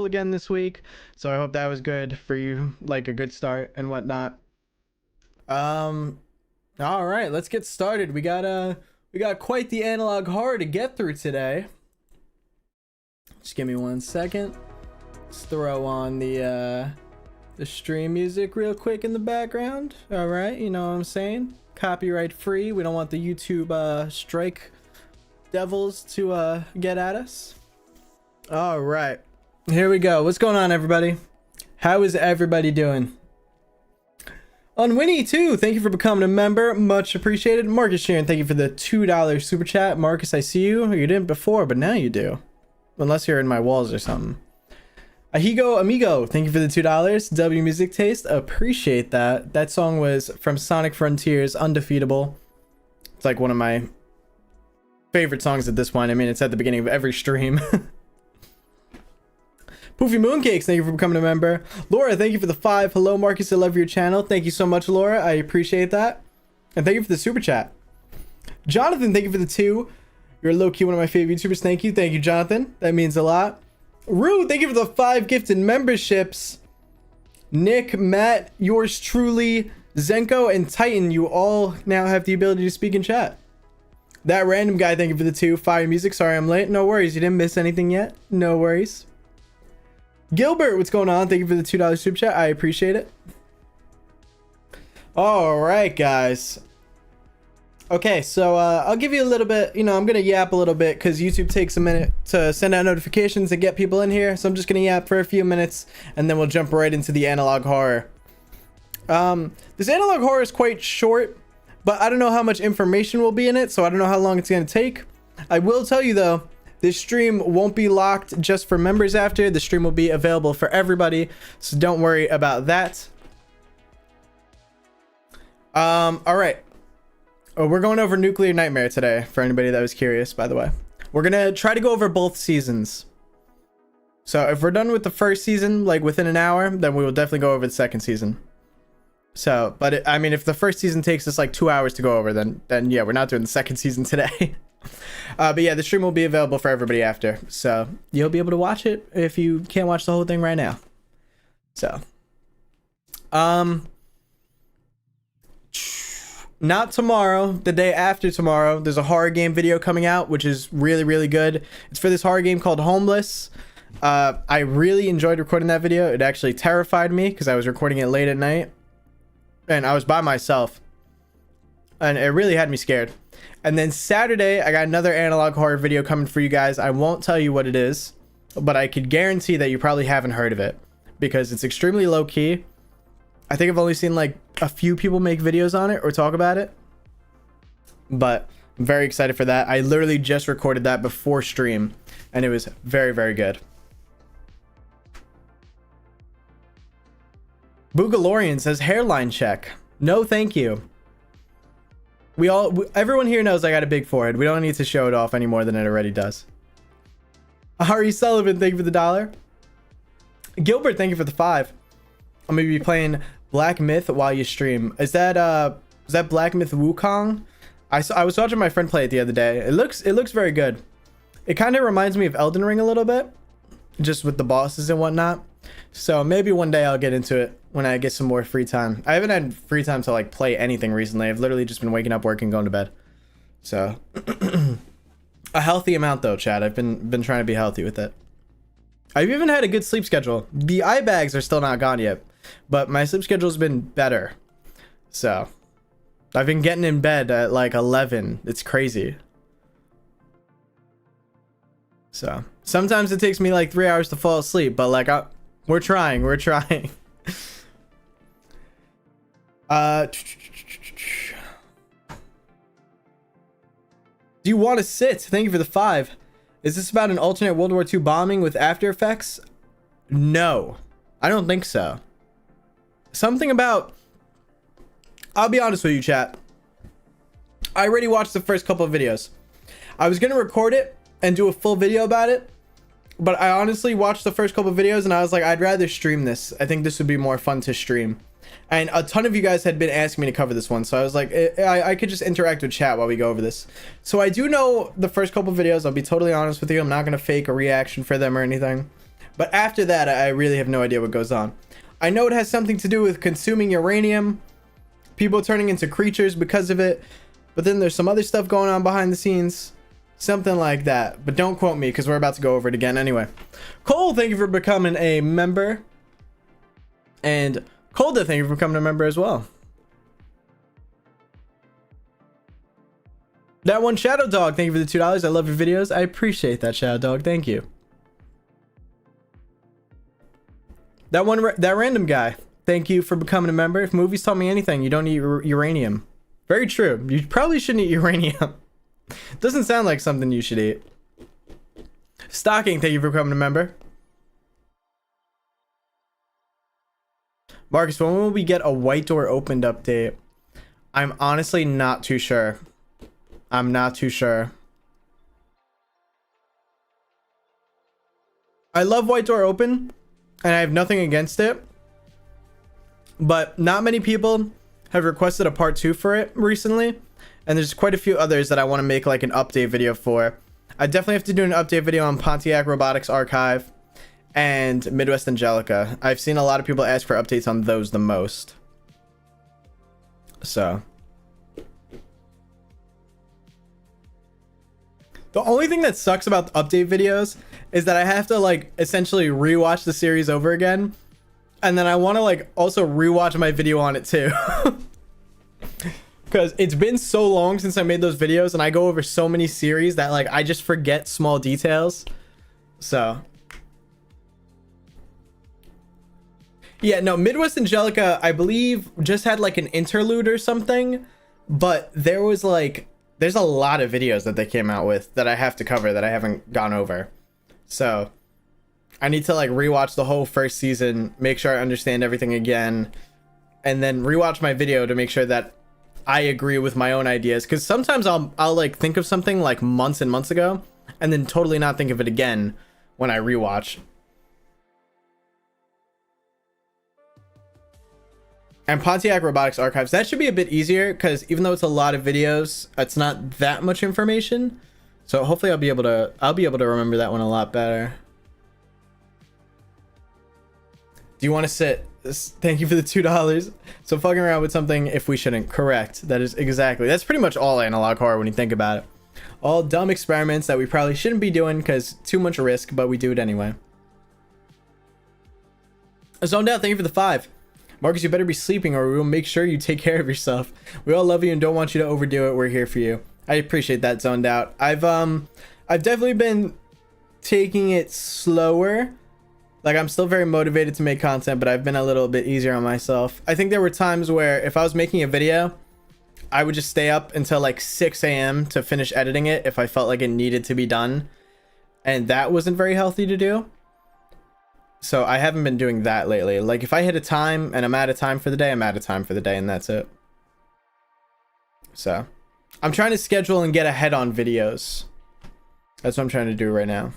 school again this week, so I hope that was good for you, like a good start and whatnot. All right, let's get started. We got quite the analog horror to get through today. Just give me 1 second. Let's throw on the stream music real quick in the background. All right, you know what I'm saying? Copyright free. We don't want the YouTube strike devils to get at us. All right, here we go. What's going on, everybody? How is everybody doing? On Winnie too, thank you for becoming a member, much appreciated. Marcus Sharon, thank you for the $2 super chat. Marcus, I see you. You didn't before, but now you do, unless you're in my walls or something. Ahigo Amigo, thank you for the $2. W Music Taste, appreciate that. That song was from Sonic Frontiers, Undefeatable. It's like one of my favorite songs at this point. I mean, it's at the beginning of every stream. Poofy Mooncakes, thank you for becoming a member. Laura, thank you for the 5. Hello, Marcus, I love your channel. Thank you so much, Laura. I appreciate that. And thank you for the super chat. Jonathan, thank you for the 2. You're low-key one of my favorite YouTubers. Thank you. Thank you, Jonathan. That means a lot. Rue, thank you for the 5 gifted memberships. Nick, Matt, yours truly, Zenko, and Titan, you all now have the ability to speak in chat. That random guy, thank you for the 2. Fire Music, sorry I'm late. No worries, you didn't miss anything yet. No worries. Gilbert, what's going on? Thank you for the $2 super chat. I appreciate it. All right, guys. Okay, so I'll give you a little bit, you know, I'm going to yap a little bit because YouTube takes a minute to send out notifications and get people in here. So I'm just going to yap for a few minutes and then we'll jump right into the analog horror. This analog horror is quite short, but I don't know how much information will be in it, so I don't know how long it's going to take. I will tell you, though, this stream won't be locked just for members after. The stream will be available for everybody, so don't worry about that. All right. Oh, we're going over Nuclear Nightmare today, for anybody that was curious, by the way. We're going to try to go over both seasons. So if we're done with the first season, like within an hour, then we will definitely go over the second season. So, but I mean, if the first season takes us like 2 hours to go over, then yeah, we're not doing the second season today. But yeah, the stream will be available for everybody after. So you'll be able to watch it if you can't watch the whole thing right now. So, not tomorrow, the day after tomorrow, there's a horror game video coming out, which is really, really good. It's for this horror game called Homeless. I really enjoyed recording that video. It actually terrified me because I was recording it late at night and I was by myself and it really had me scared. And then Saturday, I got another analog horror video coming for you guys. I won't tell you what it is, but I could guarantee that you probably haven't heard of it because it's extremely low key. I think I've only seen like a few people make videos on it or talk about it, but I'm very excited for that. I literally just recorded that before stream and it was very, very good. Boogalorian says hairline check. No, thank you. Everyone here knows I got a big forehead. We don't need to show it off any more than it already does. Ari Sullivan, thank you for the $1. Gilbert, thank you for the 5. I'm gonna be playing Black Myth while you stream. Is that Black Myth Wukong? I was watching my friend play it the other day. It looks very good. It kind of reminds me of Elden Ring a little bit, just with the bosses and whatnot. So maybe one day I'll get into it when I get some more free time. I haven't had free time to like play anything recently. I've literally just been waking up, working, going to bed. So a healthy amount though, Chad. I've been trying to be healthy with it. I've even had a good sleep schedule. The eye bags are still not gone yet, but my sleep schedule's been better. So I've been getting in bed at like 11. It's crazy. So sometimes it takes me like 3 hours to fall asleep, but like we're trying. Do you want to sit? Thank you for the 5. Is this about an alternate World War II bombing with after effects? No, I don't think so. Something about, I'll be honest with you, chat. I already watched the first couple of videos. I was going to record it and do a full video about it, but I honestly watched the first couple of videos and I was like, I'd rather stream this. I think this would be more fun to stream. And a ton of you guys had been asking me to cover this one, so I was like, I could just interact with chat while we go over this. So I do know the first couple videos. I'll be totally honest with you. I'm not going to fake a reaction for them or anything. But after that, I really have no idea what goes on. I know it has something to do with consuming uranium, people turning into creatures because of it, but then there's some other stuff going on behind the scenes. Something like that. But don't quote me because we're about to go over it again anyway. Cole, thank you for becoming a member. And Colda, thank you for becoming a member as well. That one Shadow Dog, thank you for the $2. I love your videos. I appreciate that, Shadow Dog. Thank you. That random guy, thank you for becoming a member. If movies taught me anything, you don't eat uranium. Very true. You probably shouldn't eat uranium. Doesn't sound like something you should eat. Stocking, thank you for becoming a member. Marcus, when will we get a white door opened update? I'm honestly not too sure. I'm not too sure. I love white door open, and I have nothing against it. But not many people have requested a part 2 for it recently. And there's quite a few others that I want to make like an update video for. I definitely have to do an update video on Pontiac Robotics Archive and Midwest Angelica. I've seen a lot of people ask for updates on those the most. So. The only thing that sucks about the update videos is that I have to like essentially rewatch the series over again. And then I want to like also rewatch my video on it too. Because it's been so long since I made those videos and I go over so many series that like I just forget small details. So yeah, no, Midwest Angelica I believe just had like an interlude or something, but there's a lot of videos that they came out with that I have to cover that I haven't gone over. So I need to like rewatch the whole first season, make sure I understand everything again, and then rewatch my video to make sure that I agree with my own ideas, because sometimes I'll like think of something like months and months ago and then totally not think of it again when I rewatch. And Pontiac Robotics Archives, that should be a bit easier because even though it's a lot of videos, it's not that much information. So hopefully I'll be able to remember that one a lot better. Do you want to sit? Thank you for the $2. So fucking around with something if we shouldn't. Correct. That's pretty much all analog horror when you think about it. All dumb experiments that we probably shouldn't be doing because too much risk, but we do it anyway. Zoned out, thank you for the 5. Marcus, you better be sleeping or we will make sure you take care of yourself. We all love you and don't want you to overdo it. We're here for you. I appreciate that, Zoned out. I've definitely been taking it slower. Like, I'm still very motivated to make content, but I've been a little bit easier on myself. I think there were times where if I was making a video, I would just stay up until like 6 a.m. to finish editing it if I felt like it needed to be done. And that wasn't very healthy to do. So I haven't been doing that lately. Like, if I hit a time and I'm out of time for the day, I'm out of time for the day, and that's it. So I'm trying to schedule and get ahead on videos. That's what I'm trying to do right now.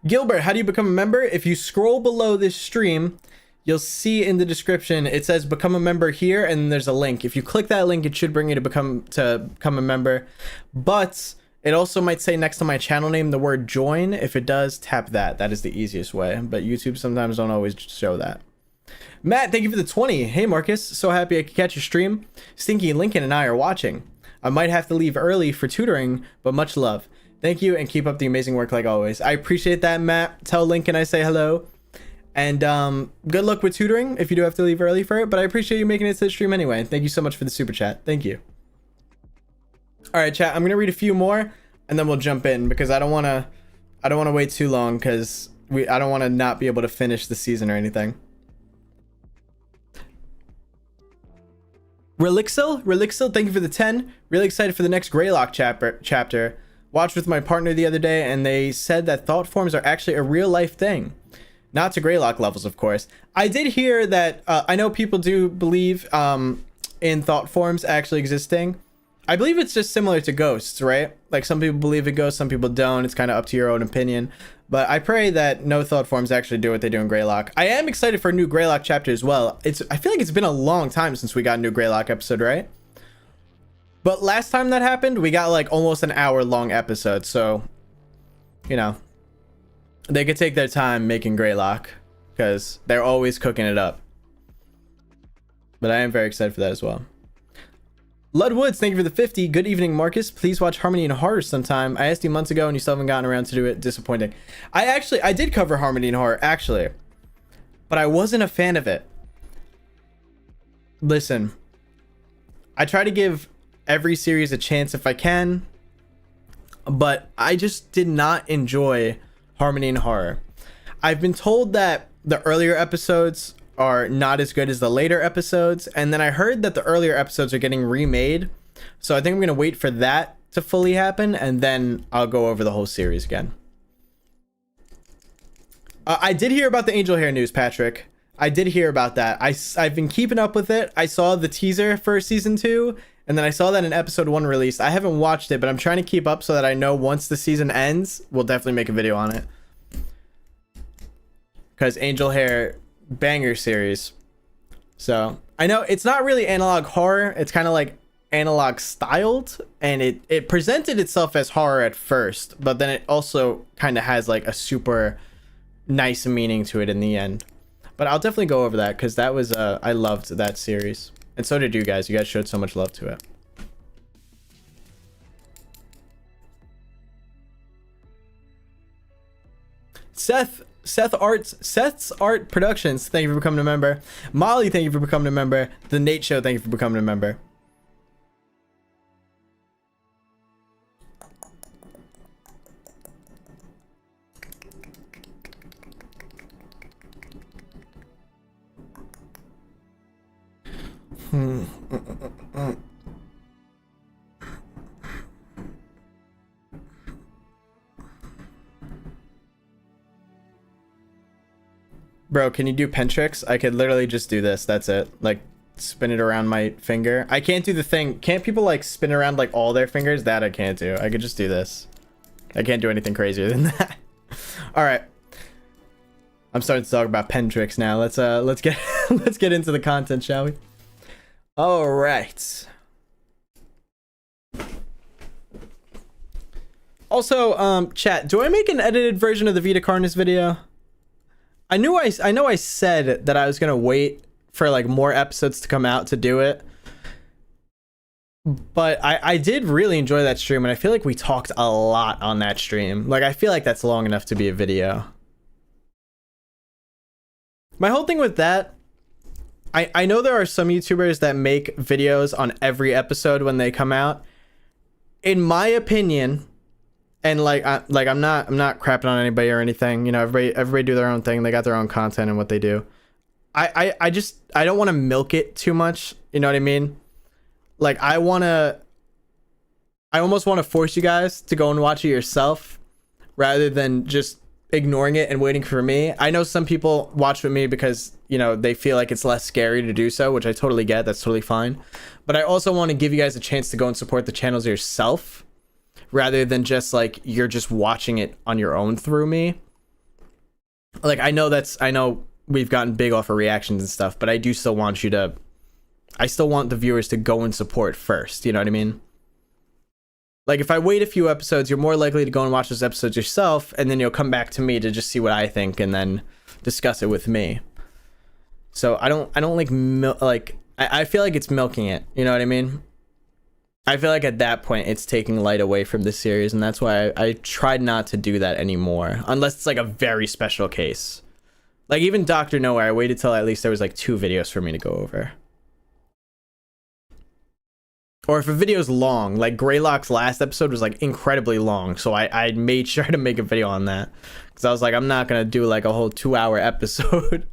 Gilbert, how do you become a member? If you scroll below this stream, you'll see in the description it says become a member here, and there's a link. If you click that link, it should bring you to become a member. But it also might say next to my channel name the word join. If it does, tap that. That is the easiest way. But YouTube sometimes don't always show that. Matt, thank you for the 20. Hey Marcus, so happy I could catch your stream. Stinky, Lincoln, and I are watching. I might have to leave early for tutoring, but much love. Thank you and keep up the amazing work like always. I appreciate that, Matt. Tell Lincoln I say hello. And good luck with tutoring if you do have to leave early for it, but I appreciate you making it to the stream anyway. Thank you so much for the super chat. Thank you. All right, chat, I'm going to read a few more and then we'll jump in because I don't want to wait too long because I don't want to not be able to finish the season or anything. Relixil, thank you for the 10. Really excited for the next Greylock chapter. Watched with my partner the other day and they said that thought forms are actually a real life thing. Not to Greylock levels, of course. I did hear that, I know people do believe in thought forms actually existing. I believe it's just similar to ghosts, right? Like some people believe in ghosts, some people don't. It's kind of up to your own opinion. But I pray that no thought forms actually do what they do in Greylock. I am excited for a new Greylock chapter as well. I feel like it's been a long time since we got a new Greylock episode, right? But last time that happened, we got like almost an hour long episode. So, you know, they could take their time making Greylock because they're always cooking it up. But I am very excited for that as well. Ludwoods, thank you for the 50. Good evening, Marcus. Please watch Harmony and Horror sometime. I asked you months ago and you still haven't gotten around to do it. Disappointing. I did cover Harmony and Horror, actually. But I wasn't a fan of it. Listen. I try to give every series a chance if I can. But I just did not enjoy Harmony and Horror. I've been told that the earlier episodes are not as good as the later episodes, and then I heard that the earlier episodes are getting remade, so I think I'm gonna wait for that to fully happen, and then I'll go over the whole series again. I did hear about the Angel Hair news, Patrick. I did hear about that. I've been keeping up with it. I saw the teaser for season 2, and then I saw that in episode 1 released. I haven't watched it, but I'm trying to keep up so that I know once the season ends, we'll definitely make a video on it. Because Angel Hair, banger series. So I know it's not really analog horror, it's kind of like analog styled, and it presented itself as horror at first, but then it also kind of has like a super nice meaning to it in the end. But I'll definitely go over that because that was I loved that series, and so did you guys. You guys showed so much love to it. Seth's Art Productions, thank you for becoming a member. Molly, thank you for becoming a member. The Nate Show, thank you for becoming a member. Bro, can you do pen tricks? I could literally just do this. That's it. Like, spin it around my finger. I can't do the thing. Can't people, like, spin around, like, all their fingers? That I can't do. I could just do this. I can't do anything crazier than that. All right. I'm starting to talk about pen tricks now. Let's get let's get into the content, shall we? All right. Also, chat, do I make an edited version of the Vita Carnus video? I know I said that I was gonna wait for like more episodes to come out to do it, but I did really enjoy that stream, and I feel like we talked a lot on that stream. Like, I feel like that's long enough to be a video. My whole thing with that, I know there are some YouTubers that make videos on every episode when they come out. In my opinion, and I'm not crapping on anybody or anything, you know, everybody do their own thing. They got their own content and what they do. I don't want to milk it too much, you know what I mean? Like, I almost want to force you guys to go and watch it yourself rather than just ignoring it and waiting for me. I know some people watch with me because, you know, they feel like it's less scary to do so, which I totally get. That's totally fine. But I also want to give you guys a chance to go and support the channels yourself, rather than just like you're just watching it on your own through me. Like, I know we've gotten big off of reactions and stuff, but I do still want I still want the viewers to go and support first, you know what I mean? Like, if I wait a few episodes, you're more likely to go and watch those episodes yourself, and then you'll come back to me to just see what I think and then discuss it with me. So I don't like I feel like it's milking it, you know what I mean? I feel like at that point it's taking light away from the series, and that's why I tried not to do that anymore, unless it's like a very special case. Like, even Dr. Nowhere, I waited till at least there was like 2 videos for me to go over. Or if a video's long, like Greylock's last episode was like incredibly long, so I made sure to make a video on that, because I was like, I'm not gonna do like a whole 2-hour episode.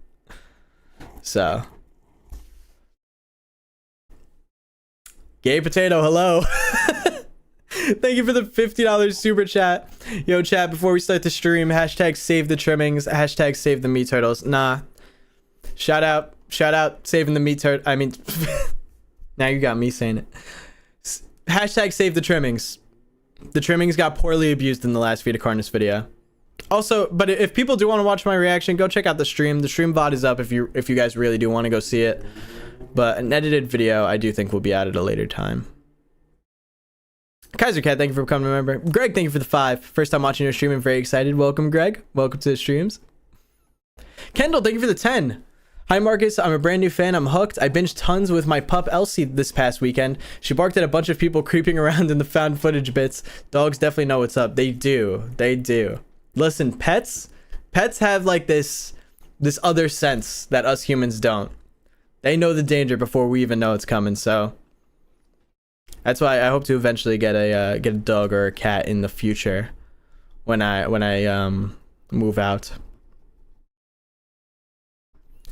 So Gay Potato, hello. Thank you for the $50 super chat. Yo, chat, before we start the stream, hashtag save the trimmings, hashtag save the meat turtles. Nah, shout out saving the meat turtle. I mean, now you got me saying it. Hashtag save the trimmings. The trimmings got poorly abused in the last Vita Carnus video. Also, but if people do want to watch my reaction, go check out the stream. The stream VOD is up if you guys really do want to go see it. But an edited video, I do think will be out at a later time. Kaiser Cat, thank you for becoming a member. Greg, thank you for the 5. First time watching your stream, I'm very excited. Welcome, Greg. Welcome to the streams. Kendall, thank you for the 10. Hi, Marcus. I'm a brand new fan. I'm hooked. I binged tons with my pup Elsie this past weekend. She barked at a bunch of people creeping around in the found footage bits. Dogs definitely know what's up. They do. They do. Listen, pets have like this other sense that us humans don't. They know the danger before we even know it's coming. So that's why I hope to eventually get a dog or a cat in the future when I move out.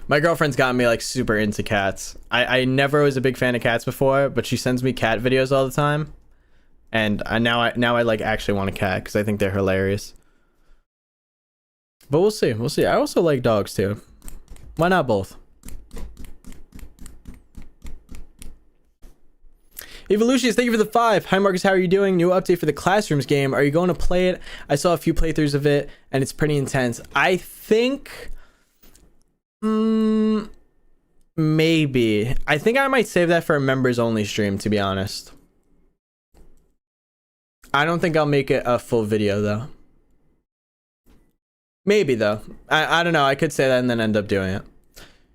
My girlfriend's gotten me like super into cats. I never was a big fan of cats before, but she sends me cat videos all the time, and now I like actually want a cat because I think they're hilarious. But we'll see. I also like dogs too. Why not both? Evolutions, thank you for the 5. Hi Marcus, how are you doing? New update for the Classrooms game. Are you going to play it? I saw a few playthroughs of it, and it's pretty intense. I think maybe. I think I might save that for a members only stream, to be honest. I don't think I'll make it a full video though. Maybe though. I don't know. I could say that and then end up doing it.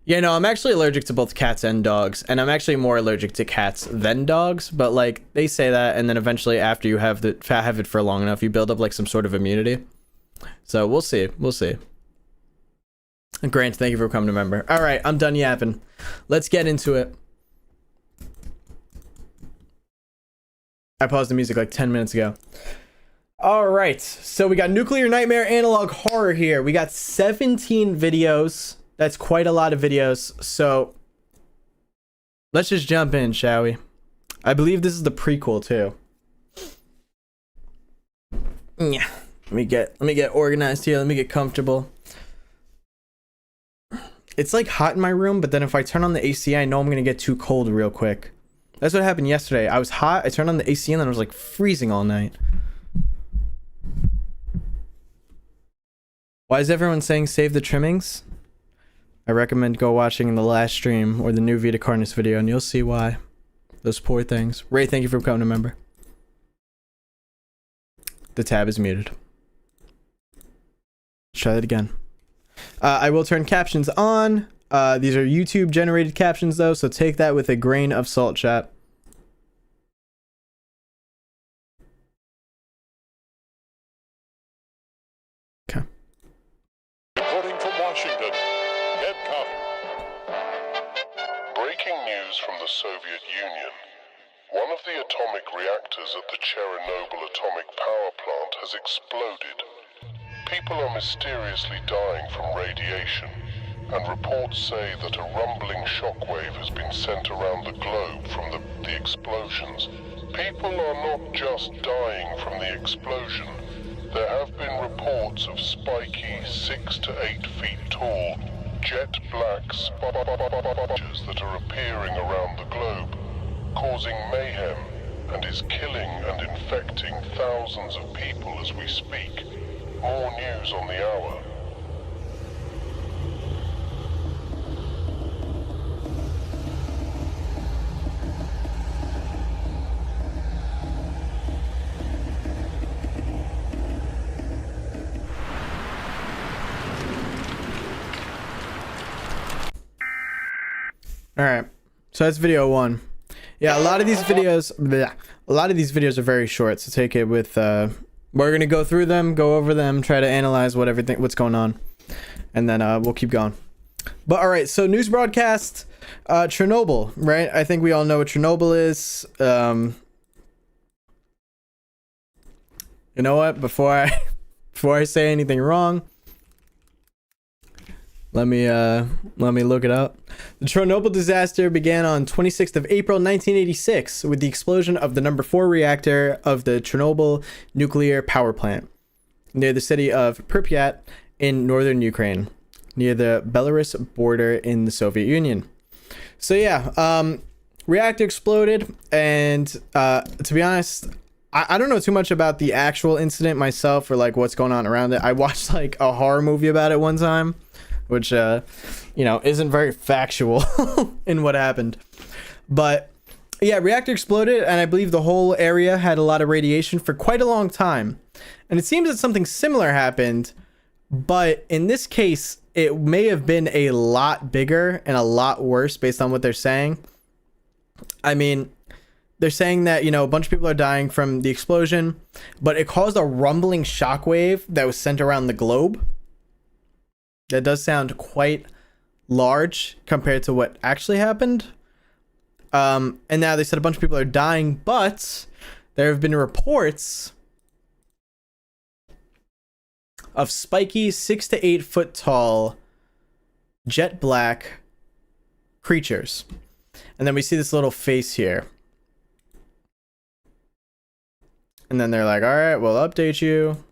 Yeah, no, I'm actually allergic to both cats and dogs, and I'm actually more allergic to cats than dogs, but like they say that, and then eventually after you have it for long enough, you build up like some sort of immunity. So we'll see. Grant, thank you for coming to member. All right, I'm done yapping. Let's get into it. I paused the music like 10 minutes ago. All right, so we got Nuclear Nightmare Analog Horror here. We got 17 videos. That's quite a lot of videos. So let's just jump in, shall we? I believe this is the prequel too. Yeah. Let me get organized here. Let me get comfortable. It's like hot in my room, but then if I turn on the AC, I know I'm gonna get too cold real quick. That's what happened yesterday. I was hot, I turned on the AC, and then I was like freezing all night. Why is everyone saying save the trimmings? I recommend go watching the last stream or the new Vita Carnus video, and you'll see why. Those poor things. Ray, thank you for becoming a member. The tab is muted. Let's try that again. I will turn captions on. These are YouTube generated captions though, so take that with a grain of salt, chat. Okay. Reporting from Washington, Ed Carter. Breaking news from the Soviet Union. One of the atomic reactors at the Chernobyl atomic power plant has exploded. People are mysteriously dying from radiation, and reports say that a rumbling shockwave has been sent around the globe from the explosions. People are not just dying from the explosion. There have been reports of spiky, 6 to 8 feet tall, jet black sparks that are appearing around the globe, causing mayhem, and is killing and infecting thousands of people as we speak. More news on the hour. All right, so that's video 1. Yeah, a lot of these videos are very short, so take it with we're gonna go through them, go over them, try to analyze what's going on, and then we'll keep going. But all right, so news broadcast, Chernobyl, right? I think we all know what Chernobyl is. You know what? Before I say anything wrong, let me look it up. The Chernobyl disaster began on 26th of April 1986 with the explosion of the number 4 reactor of the Chernobyl nuclear power plant near the city of Pripyat in northern Ukraine, near the Belarus border in the Soviet Union. So yeah, reactor exploded, and to be honest, I don't know too much about the actual incident myself or like what's going on around it. I watched like a horror movie about it one time, which you know, isn't very factual in what happened. But Yeah, reactor exploded, and I believe the whole area had a lot of radiation for quite a long time. And it seems that something similar happened, but in this case, it may have been a lot bigger and a lot worse based on what they're saying. I mean, they're saying that, you know, a bunch of people are dying from the explosion, but it caused a rumbling shockwave that was sent around the globe. That does sound quite large compared to what actually happened. And now they said a bunch of people are dying, but there have been reports of spiky 6 to 8 foot tall jet black creatures. And then we see this little face here. And then they're like, all right, we'll update you.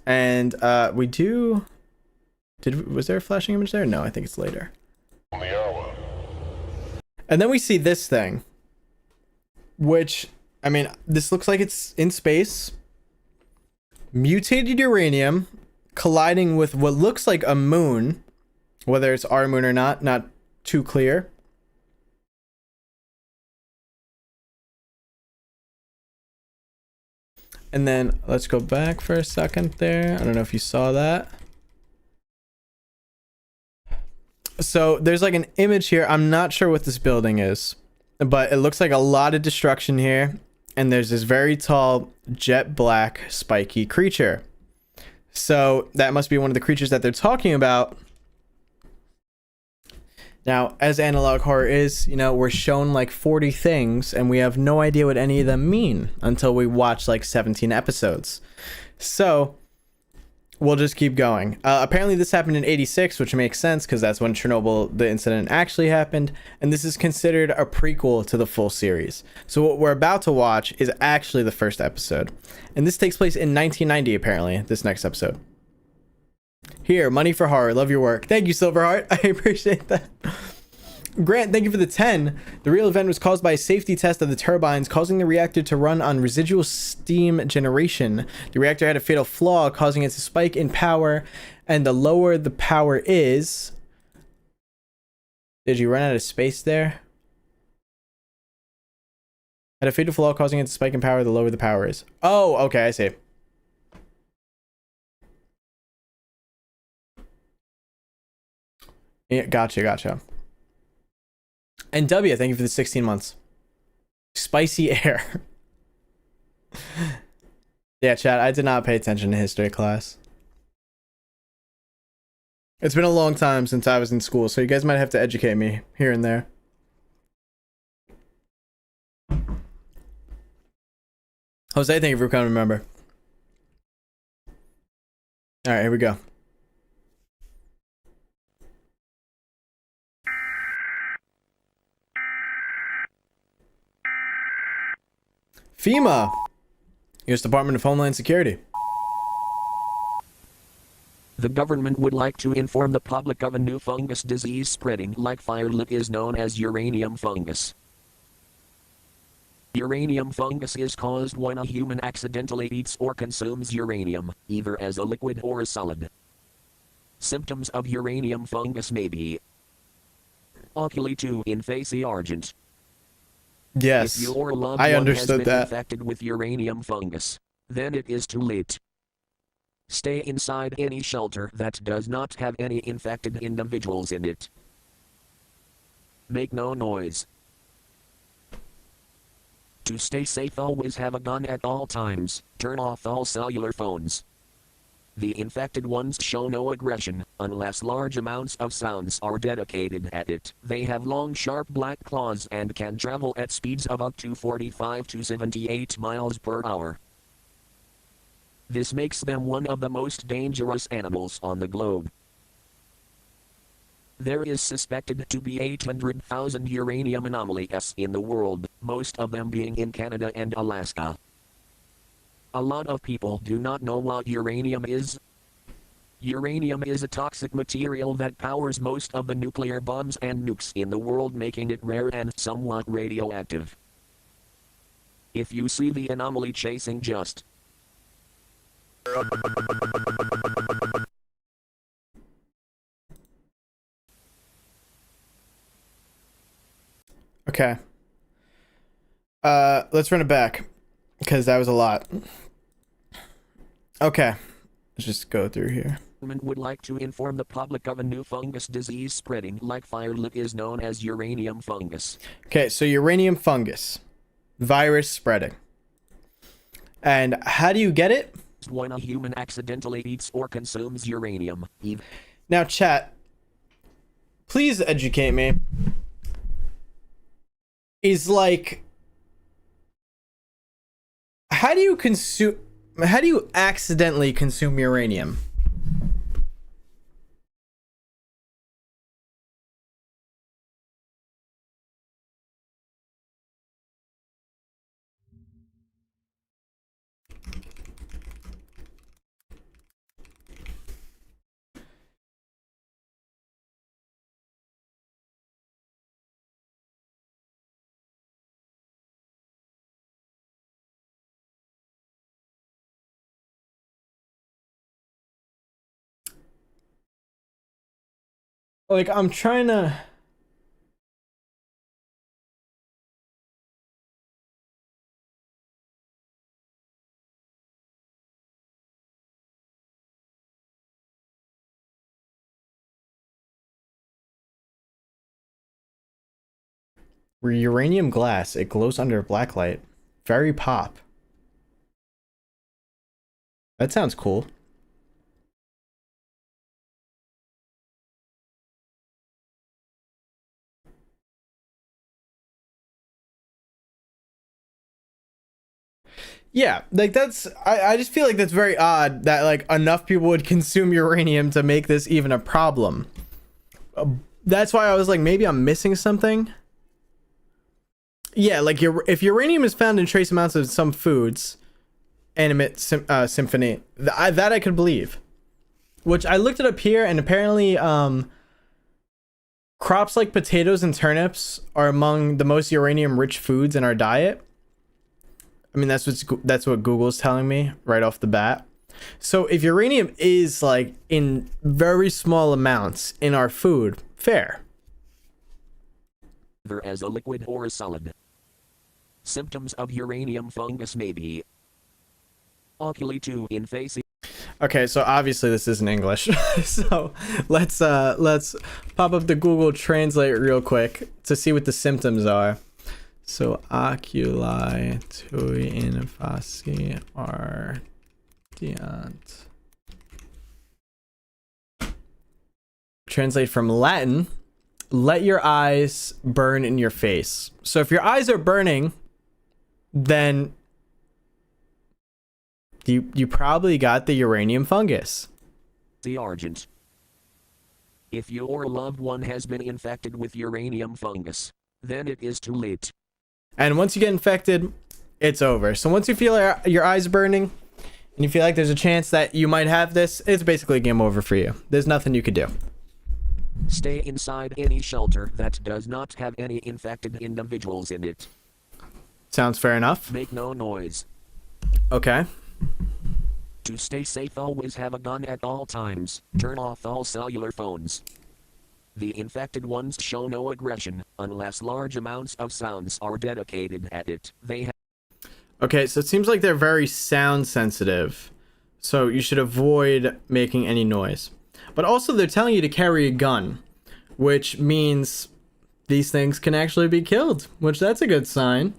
And we do... Was there a flashing image there? No, I think it's later. And then we see this thing, which, I mean, this looks like it's in space. Mutated uranium colliding with what looks like a moon. Whether it's our moon or not too clear. And then let's go back for a second there. I don't know if you saw that. So there's like an image here. I'm not sure what this building is, but it looks like a lot of destruction here. And there's this very tall jet black spiky creature. So that must be one of the creatures that they're talking about. Now, as analog horror is, you know, we're shown like 40 things and we have no idea what any of them mean until we watch like 17 episodes. So we'll just keep going. Apparently this happened in 86, which makes sense because that's when Chernobyl, the incident actually happened. And this is considered a prequel to the full series. So what we're about to watch is actually the first episode. And this takes place in 1990, apparently, this next episode. Here, money for horror. Love your work. Thank you, Silverheart. I appreciate that. Grant, thank you for the 10. The real event was caused by a safety test of the turbines, causing the reactor to run on residual steam generation. The reactor had a fatal flaw, causing it to spike in power, and the lower the power is... Did you run out of space there? Had a fatal flaw, causing it to spike in power, the lower the power is. Oh, okay, I see. Yeah, gotcha. And W, thank you for the 16 months. Spicy air. Yeah, chat, I did not pay attention to history class. It's been a long time since I was in school, so you guys might have to educate me here and there. Jose, thank you for coming, remember. Alright, here we go. FEMA, U.S. Department of Homeland Security. The government would like to inform the public of a new fungus disease spreading like fire that is known as uranium fungus. Uranium fungus is caused when a human accidentally eats or consumes uranium, either as a liquid or a solid. Symptoms of uranium fungus may be oculi to in face argent. Yes, if your loved I one understood has been that. infected with uranium fungus, then it is too late. Stay inside any shelter that does not have any infected individuals in it. Make no noise. To stay safe, always have a gun at all times. Turn off all cellular phones. The infected ones show no aggression, unless large amounts of sounds are dedicated at it. They have long sharp black claws and can travel at speeds of up to 45 to 78 miles per hour. This makes them one of the most dangerous animals on the globe. There is suspected to be 800,000 uranium anomalies in the world, most of them being in Canada and Alaska. A lot of people do not know what uranium is. Uranium is a toxic material that powers most of the nuclear bombs and nukes in the world, making it rare and somewhat radioactive. If you see the anomaly chasing, just Okay. Let's run it back because that was a lot. Okay, let's just go through here. Would like to inform the public of a new fungus disease spreading like fire is known as uranium fungus. Okay, so uranium fungus, virus spreading. And how do you get it? When a human accidentally eats or consumes uranium. Now, chat, please educate me. Is like, how do you accidentally consume uranium? Like, I'm trying to... Uranium glass. It glows under black light. Very pop. That sounds cool. Yeah, like that's... I just feel like that's very odd that like enough people would consume uranium to make this even a problem. That's why I was like, maybe I'm missing something. Yeah, like if uranium is found in trace amounts of some foods and emit symphony, that I could believe. Which I looked it up here, and apparently crops like potatoes and turnips are among the most uranium-rich foods in our diet. I mean, that's what Google's telling me right off the bat. So if uranium is like in very small amounts in our food, fair. Either as a liquid or a solid. Symptoms of uranium fungus may be oculi to in face. Okay, so obviously this isn't English. So let's pop up the Google Translate real quick to see what the symptoms are. So oculi to in face ardiant. Translate from Latin, let your eyes burn in your face. So if your eyes are burning, then you probably got the uranium fungus. The argent. If your loved one has been infected with uranium fungus, then it is too late. And once you get infected, it's over. So once you feel your eyes burning and you feel like there's a chance that you might have this, it's basically game over for you. There's nothing you could do. Stay inside any shelter that does not have any infected individuals in it. Sounds fair enough. Make no noise. Okay. To stay safe, always have a gun at all times. Turn off all cellular phones. The infected ones show no aggression unless large amounts of sounds are dedicated at it. Okay, so it seems like they're very sound sensitive. So you should avoid making any noise. But also they're telling you to carry a gun, which means these things can actually be killed, which that's a good sign.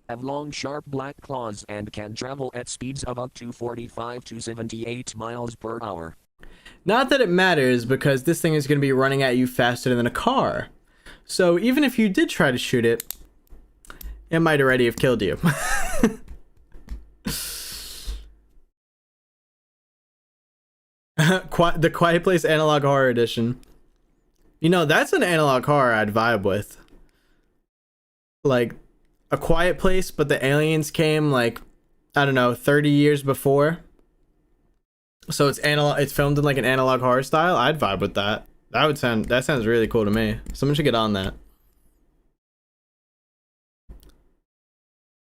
Have long sharp black claws and can travel at speeds of up to 45 to 78 miles per hour. Not that it matters, because this thing is going to be running at you faster than a car. So even if you did try to shoot it, it might already have killed you. The Quiet Place Analog Horror Edition. You know, that's an analog horror I'd vibe with. Like, A Quiet Place, but the aliens came, like, I don't know, 30 years before. So it's filmed in like an analog horror style. I'd vibe with that. That sounds really cool to me. Someone should get on that.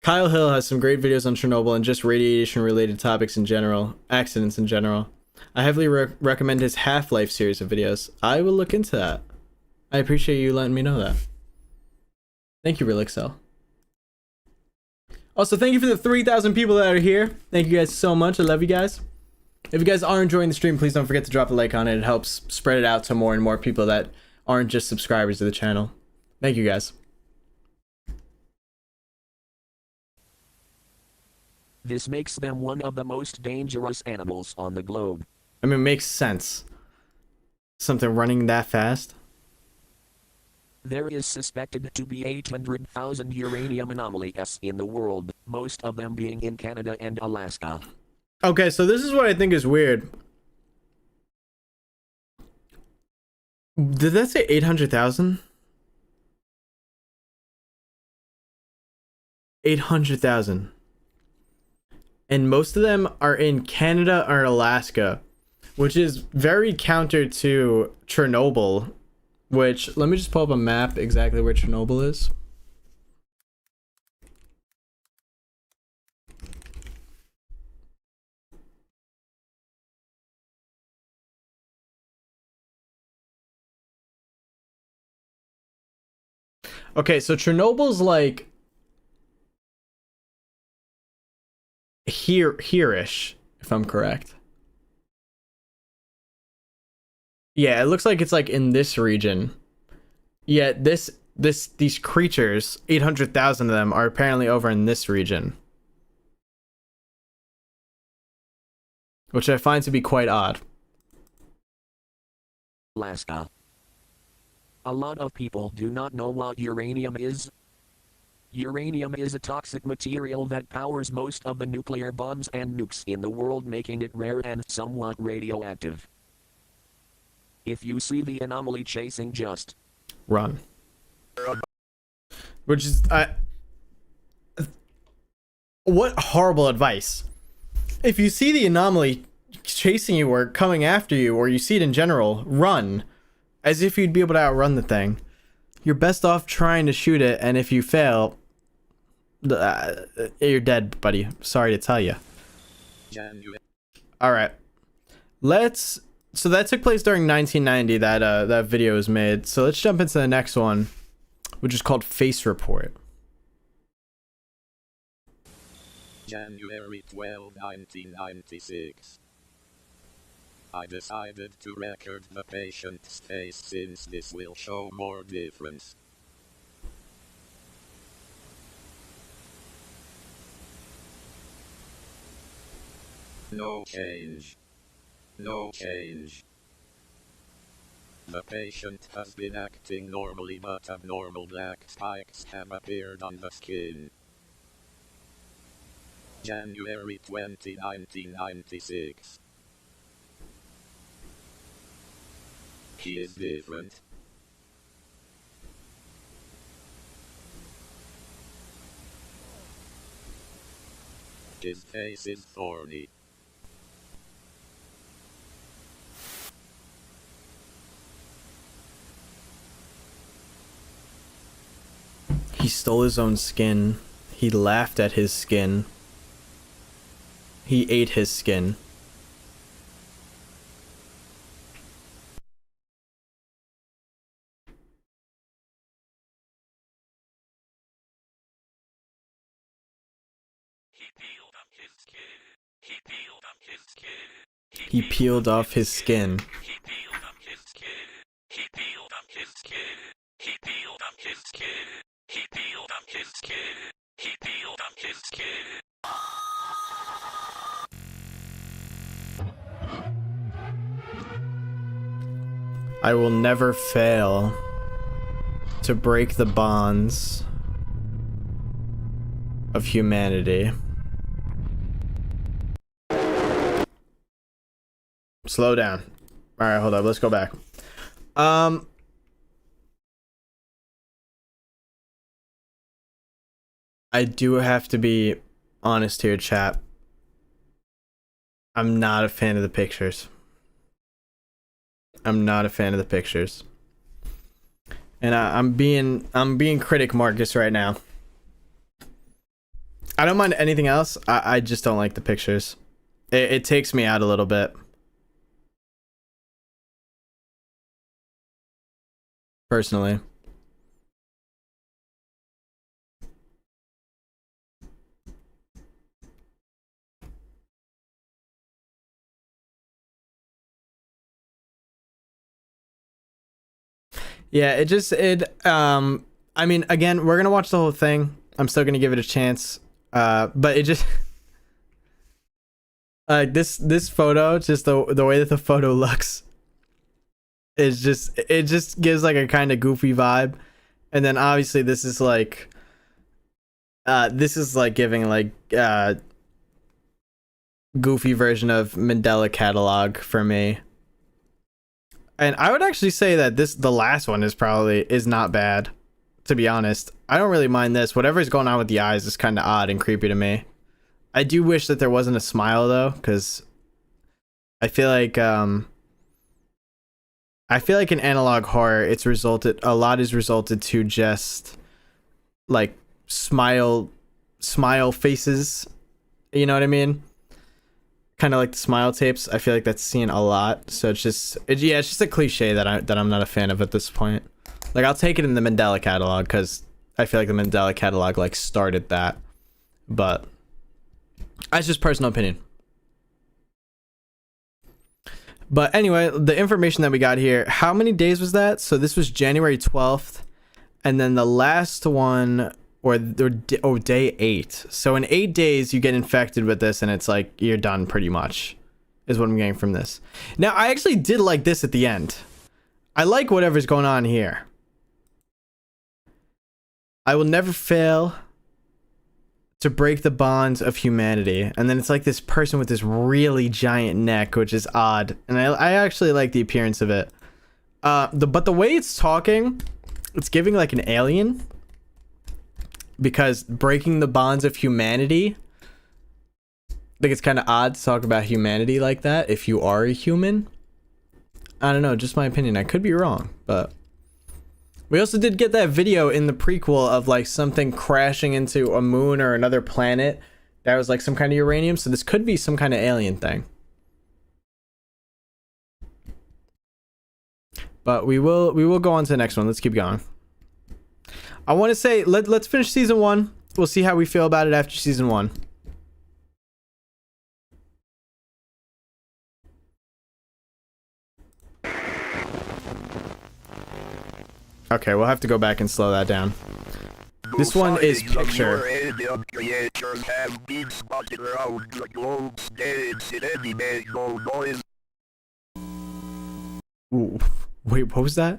Kyle Hill has some great videos on Chernobyl and just radiation related topics in general, accidents in general. I heavily recommend his Half-Life series of videos. I will look into that. I appreciate you letting me know that. Thank you, Relixel. Also, thank you for the 3,000 people that are here. Thank you guys so much. I love you guys. If you guys are enjoying the stream, please don't forget to drop a like on it. It helps spread it out to more and more people that aren't just subscribers to the channel. Thank you guys. This makes them one of the most dangerous animals on the globe. I mean, it makes sense. Something running that fast. There is suspected to be 800,000 uranium anomalies in the world, most of them being in Canada and Alaska. Okay, so this is what I think is weird. Did that say 800,000? 800,000. And most of them are in Canada or Alaska, which is very counter to Chernobyl, which, let me just pull up a map exactly where Chernobyl is. Okay, so Chernobyl's like here-ish, if I'm correct. Yeah, it looks like it's like in this region. Yet these creatures, 800,000 of them, are apparently over in this region, which I find to be quite odd. Alaska. A lot of people do not know what uranium is. Uranium is a toxic material that powers most of the nuclear bombs and nukes in the world, making it rare and somewhat radioactive. If you see the anomaly chasing, just run. Which is what horrible advice. If you see the anomaly chasing you or coming after you, or you see it in general, run. As if you'd be able to outrun the thing. You're best off trying to shoot it, and if you fail, you're dead, buddy. Sorry to tell you. Alright. So that took place during 1990, that video was made. So let's jump into the next one, which is called Face Report. January 12, 1996. I decided to record the patient's face since this will show more difference. No change. No change. The patient has been acting normally, but abnormal black spikes have appeared on the skin. January 20, 1996. He is different. His face is thorny. He stole his own skin. He laughed at his skin. He ate his skin. He peeled off his skin. I will never fail to break the bonds of humanity. Slow down. Alright, hold up. Let's go back. I do have to be honest here, chat. I'm not a fan of the pictures. I'm not a fan of the pictures. And I'm being critic Marcus right now. I don't mind anything else. I just don't like the pictures. It takes me out a little bit. Personally. Yeah, I mean, again, we're gonna watch the whole thing. I'm still gonna give it a chance. But it just this photo, just the way that the photo looks is just, it just gives like a kind of goofy vibe. And then obviously this is like giving like goofy version of Mandela catalog for me. And I would actually say that the last one is not bad, to be honest. I don't really mind this. Whatever's going on with the eyes is kind of odd and creepy to me. I do wish that there wasn't a smile though, because I feel like in analog horror, a lot is resulted to just like smile faces. You know what I mean? Kind of like the smile tapes. I feel like that's seen a lot. So it's just a cliche that I'm not a fan of at this point. Like, I'll take it in the Mandela catalog because I feel like the Mandela catalog like started that. But that's just personal opinion. But anyway, the information that we got here, how many days was that? So this was January 12th, and then the last one, or day 8. So in 8 days you get infected with this and it's like you're done pretty much, is what I'm getting from this. Now I actually did like this at the end. I like whatever's going on here. I will never fail to break the bonds of humanity. And then it's like this person with this really giant neck, which is odd. And I actually like the appearance of it. But the way it's talking, it's giving like an alien. Because breaking the bonds of humanity, I think it's kind of odd to talk about humanity like that if you are a human. I don't know, just my opinion. I could be wrong, but we also did get that video in the prequel of like something crashing into a moon or another planet that was like some kind of uranium. So this could be some kind of alien thing. But we will go on to the next one. Let's keep going. I want to say let's finish season 1. We'll see how we feel about it after season 1. Okay, we'll have to go back and slow that down. This one is picture. Ooh, wait, what was that?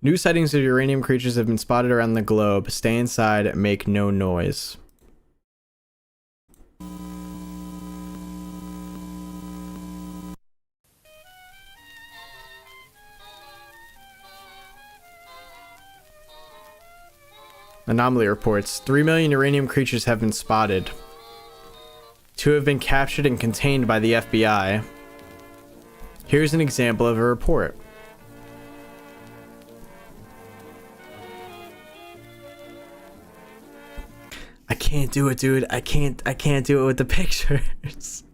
New sightings of uranium creatures have been spotted around the globe. Stay inside, make no noise. Anomaly reports. 3 million uranium creatures have been spotted. 2 have been captured and contained by the FBI. Here's an example of a report. I can't do it, dude. I can't do it with the pictures.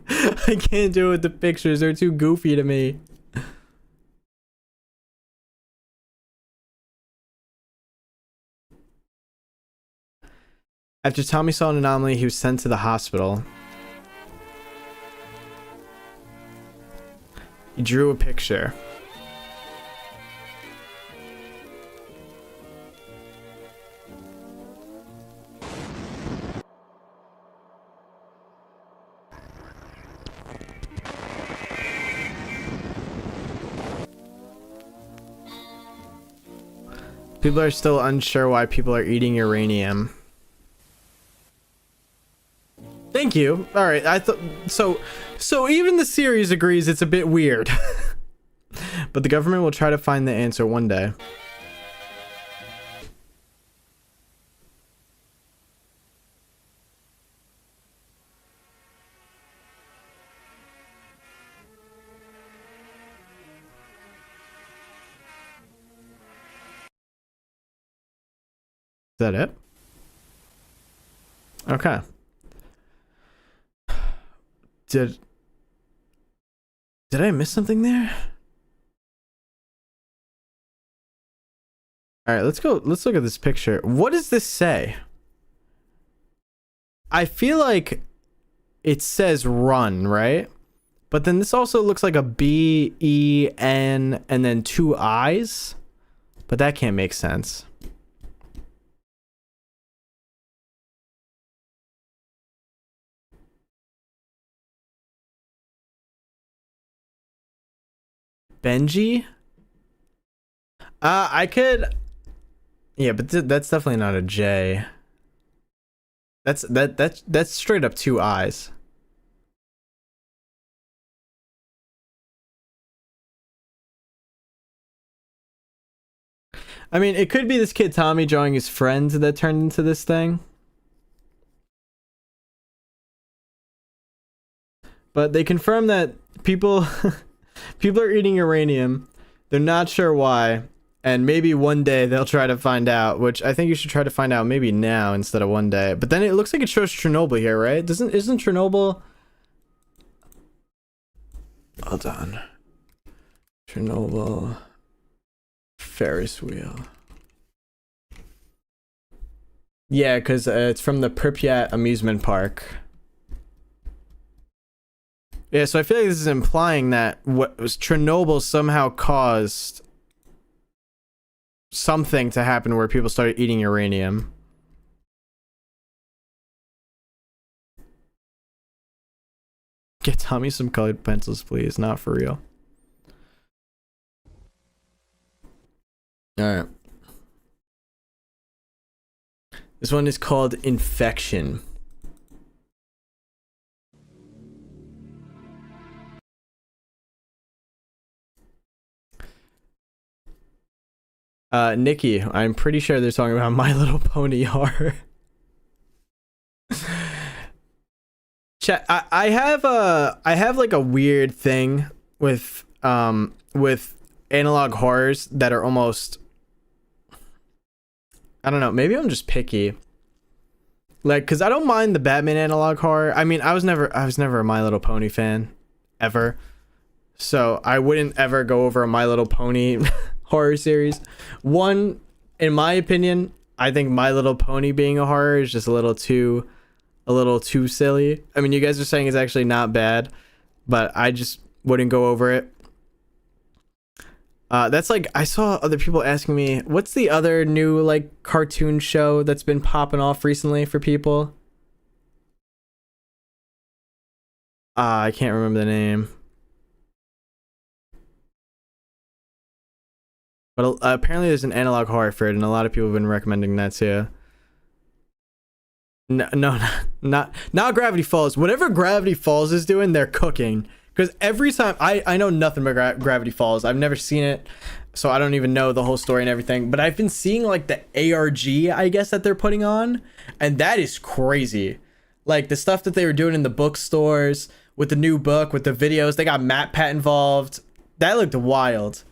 I can't do it with the pictures. They're too goofy to me. After Tommy saw an anomaly, he was sent to the hospital. He drew a picture. People are still unsure why people are eating uranium. Thank you. All right, I thought so even the series agrees it's a bit weird. But the government will try to find the answer one day. Is that it? Okay. Did I miss something there? All right, let's go. Let's look at this picture. What does this say? I feel like it says run, right? But then this also looks like a B, E, N, and then 2 I's. But that can't make sense. Benji? I could... Yeah, but that's definitely not a J. That's straight up 2 I's. I mean, it could be this kid Tommy drawing his friends that turned into this thing. But they confirm that people people are eating uranium. They're not sure why. And maybe one day they'll try to find out, which I think you should try to find out maybe now instead of one day. But then it looks like it shows Chernobyl here, right? Isn't Chernobyl... Hold on. Chernobyl... Ferris wheel. Yeah, because it's from the Pripyat amusement park. Yeah, so I feel like this is implying that what was Chernobyl somehow caused something to happen where people started eating uranium. Get Tommy some colored pencils, please. Not for real. Alright. This one is called Infection. Nikki, I'm pretty sure they're talking about My Little Pony horror. Chat, I have like a weird thing with analog horrors that are almost, I don't know, maybe I'm just picky. Like, cause I don't mind the Batman analog horror. I mean, I was never a My Little Pony fan, ever. So I wouldn't ever go over a My Little Pony horror series. One, in my opinion, I think My Little Pony being a horror is just a little too silly. I mean, you guys are saying it's actually not bad, but I just wouldn't go over it. That's like, I saw other people asking me, what's the other new like cartoon show that's been popping off recently for people? I can't remember the name. But apparently there's an analog horror for it, and a lot of people have been recommending that too. No, not Gravity Falls. Whatever Gravity Falls is doing, they're cooking. Because every time, I know nothing about Gravity Falls. I've never seen it, so I don't even know the whole story and everything. But I've been seeing like the ARG, I guess, that they're putting on, and that is crazy. Like the stuff that they were doing in the bookstores with the new book, with the videos. They got MatPat involved. That looked wild.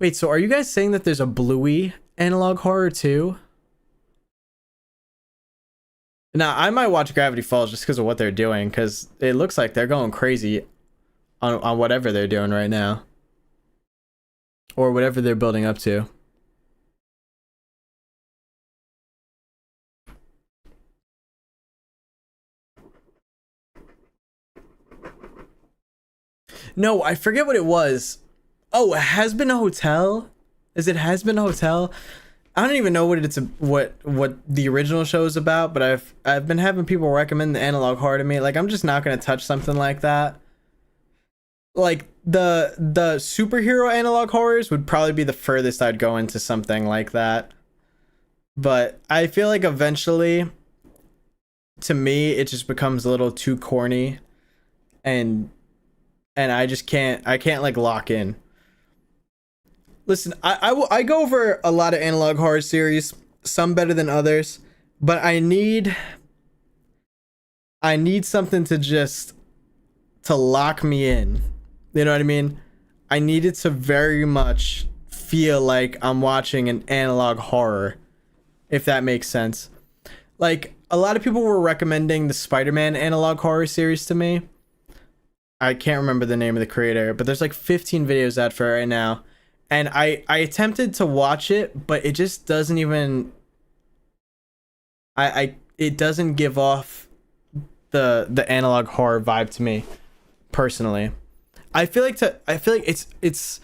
Wait, so are you guys saying that there's a Bluey analog horror too? Now, I might watch Gravity Falls just because of what they're doing, because it looks like they're going crazy on whatever they're doing right now. Or whatever they're building up to. No, I forget what it was. Oh, it Has Been a Hotel? Is it Has Been a Hotel? I don't even know what the original show is about, but I've been having people recommend the analog horror to me. Like, I'm just not gonna touch something like that. Like the superhero analog horrors would probably be the furthest I'd go into something like that. But I feel like eventually, to me, it just becomes a little too corny, and I just can't like lock in. Listen, I go over a lot of analog horror series, some better than others, but I need something to lock me in. You know what I mean? I need it to very much feel like I'm watching an analog horror, if that makes sense. Like, a lot of people were recommending the Spider-Man analog horror series to me. I can't remember the name of the creator, but there's like 15 videos out for it right now. And I attempted to watch it, but it just doesn't even... it doesn't give off the analog horror vibe to me personally. I feel like it's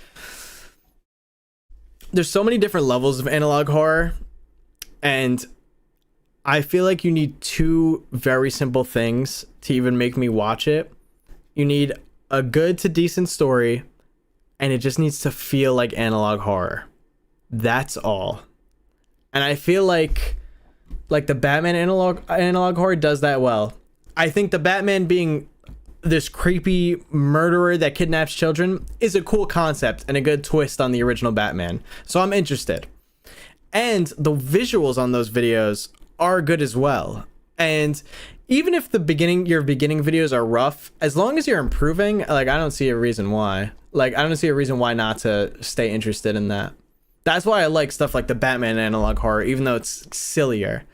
there's so many different levels of analog horror, and I feel like you need two very simple things to even make me watch it. You need a good to decent story, and it just needs to feel like analog horror. That's all. And I feel like the Batman analog horror does that well. I think the Batman being this creepy murderer that kidnaps children is a cool concept and a good twist on the original Batman. So I'm interested. And the visuals on those videos are good as well. And even if your beginning videos are rough, as long as you're improving, like, I don't see a reason why. Like, I don't see a reason why not to stay interested in that. That's why I like stuff like the Batman analog horror, even though it's sillier.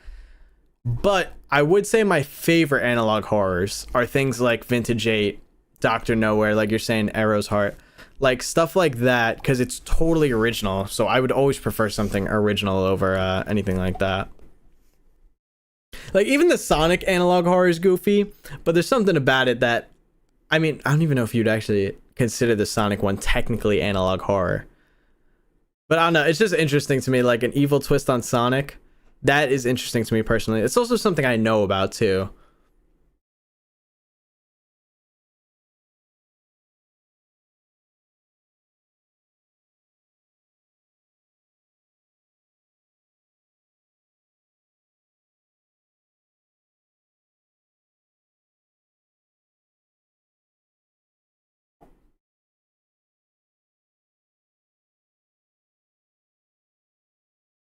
But I would say my favorite analog horrors are things like Vintage 8, Dr. Nowhere, like you're saying, Arrow's Heart. Like, stuff like that, because it's totally original. So I would always prefer something original over anything like that. Like, even the Sonic analog horror is goofy, but there's something about it that, I mean, I don't even know if you'd actually consider the Sonic one technically analog horror. But I don't know, it's just interesting to me, like an evil twist on Sonic. That is interesting to me personally. It's also something I know about too.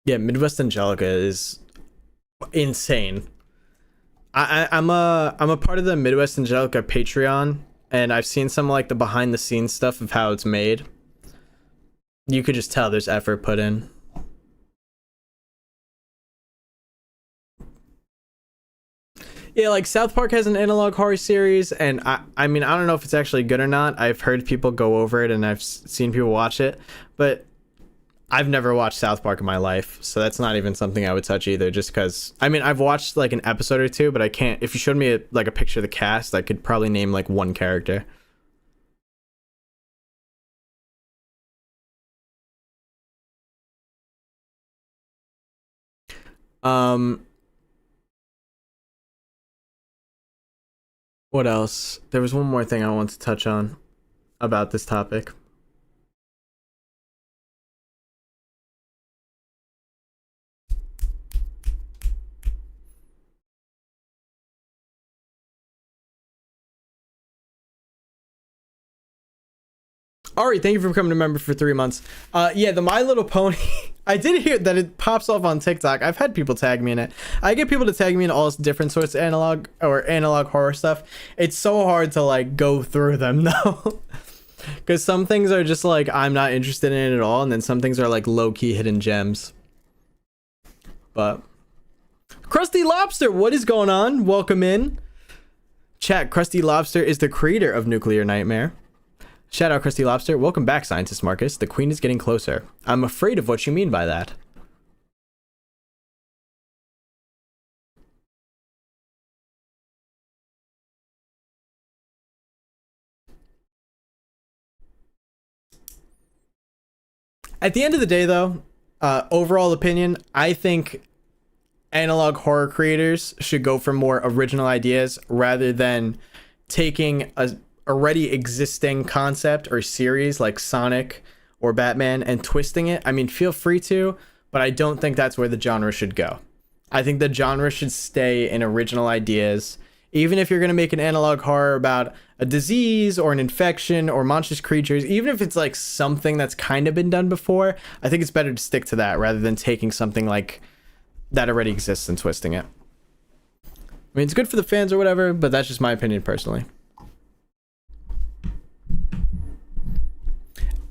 Yeah, Midwest Angelica is insane. I'm a part of the Midwest Angelica Patreon, and I've seen some like the behind the scenes stuff of how it's made. You could just tell there's effort put in. Yeah, like South Park has an analog horror series, and I mean, I don't know if it's actually good or not. I've heard people go over it, and I've seen people watch it, but I've never watched South Park in my life, so that's not even something I would touch either, just because, I mean, I've watched like an episode or two, but I can't, if you showed me like a picture of the cast, I could probably name like one character. What else? There was one more thing I want to touch on about this topic. Ari, thank you for becoming a member for 3 months. Yeah, the My Little Pony. I did hear that it pops off on TikTok. I've had people tag me in it. I get people to tag me in all different sorts of analog horror stuff. It's so hard to like go through them though. Because some things are just like, I'm not interested in it at all. And then some things are like low-key hidden gems. But Krusty Lobster, what is going on? Welcome in. Chat, Krusty Lobster is the creator of Nuclear Nightmare. Shout out Krusty Lobster. Welcome back, Scientist Marcus. The Queen is getting closer. I'm afraid of what you mean by that. At the end of the day, though, overall opinion, I think analog horror creators should go for more original ideas rather than taking a already existing concept or series like Sonic or Batman and twisting it. I mean, feel free to, but I don't think that's where the genre should go. I think the genre should stay in original ideas. Even if you're going to make an analog horror about a disease or an infection or monstrous creatures, even if it's like something that's kind of been done before, I think it's better to stick to that rather than taking something like that already exists and twisting it. I mean, it's good for the fans or whatever, but that's just my opinion personally.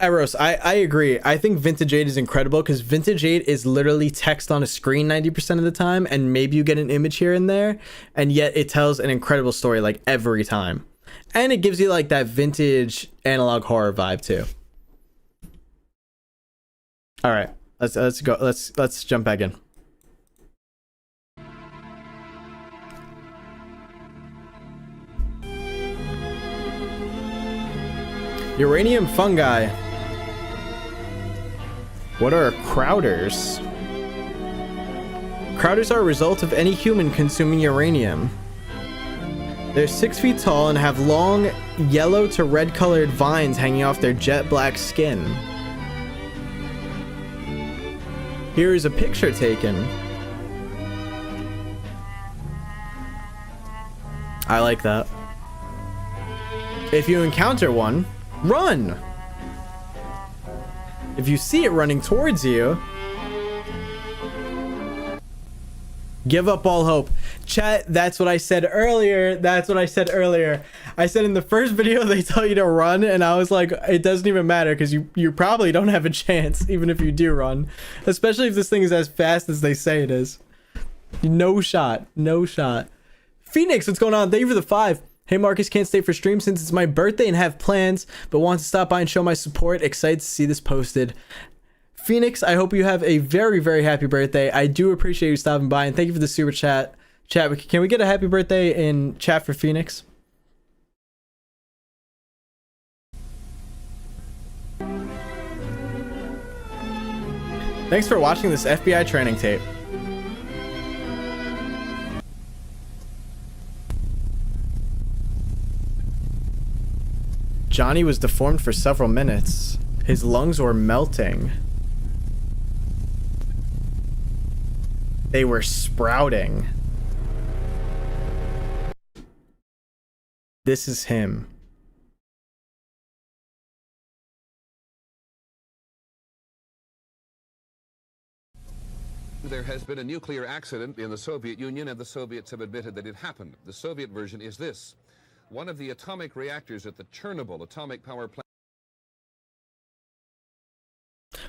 Eros, I agree. I think Vintage 8 is incredible because Vintage 8 is literally text on a screen 90% of the time, and maybe you get an image here and there, and yet it tells an incredible story like every time. And it gives you like that vintage analog horror vibe too. All right, let's go. Let's jump back in. Uranium fungi. What are crowders? Crowders are a result of any human consuming uranium. They're 6 feet tall and have long yellow to red colored vines hanging off their jet black skin. Here is a picture taken. I like that. If you encounter one, run! If you see it running towards you, give up all hope. Chat, that's what I said earlier. That's what I said earlier. I said in the first video they tell you to run, and I was like, it doesn't even matter because you probably don't have a chance even if you do run. Especially if this thing is as fast as they say it is. No shot. No shot. Phoenix, what's going on? Thank you for the 5. Hey Marcus, can't stay for stream since it's my birthday and have plans, but want to stop by and show my support. Excited to see this posted. Phoenix, I hope you have a very, very happy birthday. I do appreciate you stopping by, and thank you for the super chat. Chat, can we get a happy birthday in chat for Phoenix? Thanks for watching this FBI training tape. Johnny was deformed for several minutes. His lungs were melting. They were sprouting. This is him. There has been a nuclear accident in the Soviet Union, and the Soviets have admitted that it happened. The Soviet version is this. One of the atomic reactors at the Chernobyl atomic power plant.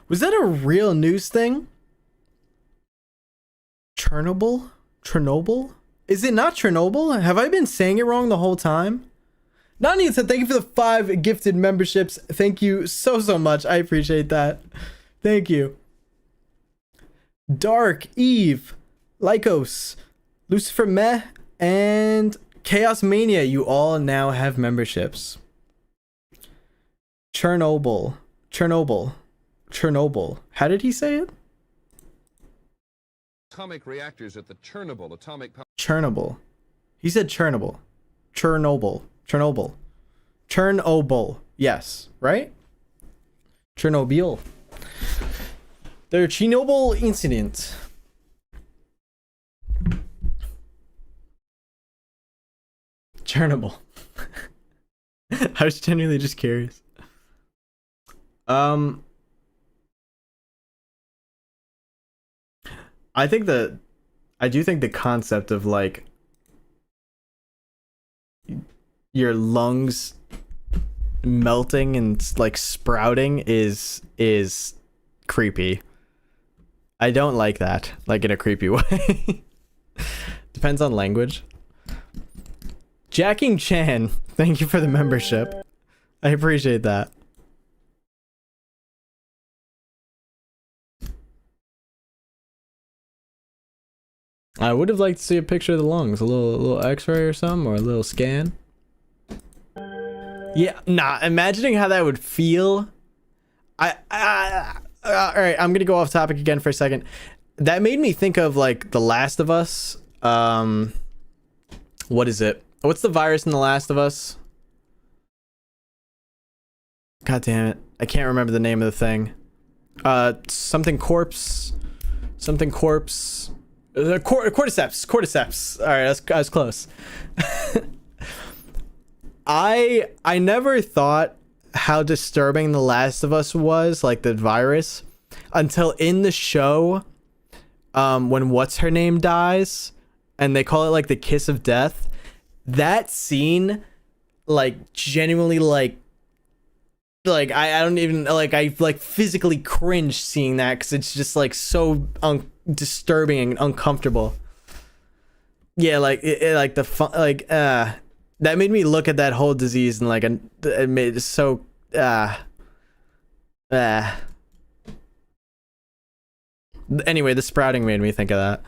Was that a real news thing? Chernobyl? Chernobyl? Is it not Chernobyl? Have I been saying it wrong the whole time? Nani said, thank you for the 5 gifted memberships. Thank you so much. I appreciate that. Thank you. Dark, Eve, Lycos, Lucifer Meh, and Chaos Mania. You all now have memberships. Chernobyl. Chernobyl. Chernobyl. How did he say it? Atomic reactors at the Chernobyl atomic power. Chernobyl. He said Chernobyl. Chernobyl. Chernobyl. Chernobyl. Yes, right? Chernobyl. The Chernobyl incident. Chernobyl. I was genuinely just curious. I do think the concept of like your lungs melting and like sprouting is creepy. I don't like that, like in a creepy way. Depends on language. Jacking Chan, thank you for the membership. I appreciate that. I would have liked to see a picture of the lungs, a little x-ray or something, or a little scan. Yeah, nah, imagining how that would feel. All right, I'm gonna go off topic again for a second. That made me think of like The Last of Us. What is it? What's the virus in The Last of Us? God damn it. I can't remember the name of the thing. Something corpse. Something corpse. Cordyceps. All right, I was close. I never thought how disturbing The Last of Us was, like the virus, until in the show, when what's her name dies, and they call it like the kiss of death. That scene, like genuinely, like I don't even I physically cringe seeing that because it's just like so disturbing and uncomfortable. Yeah, like that made me look at that whole disease and like it made it so Anyway, the sprouting made me think of that.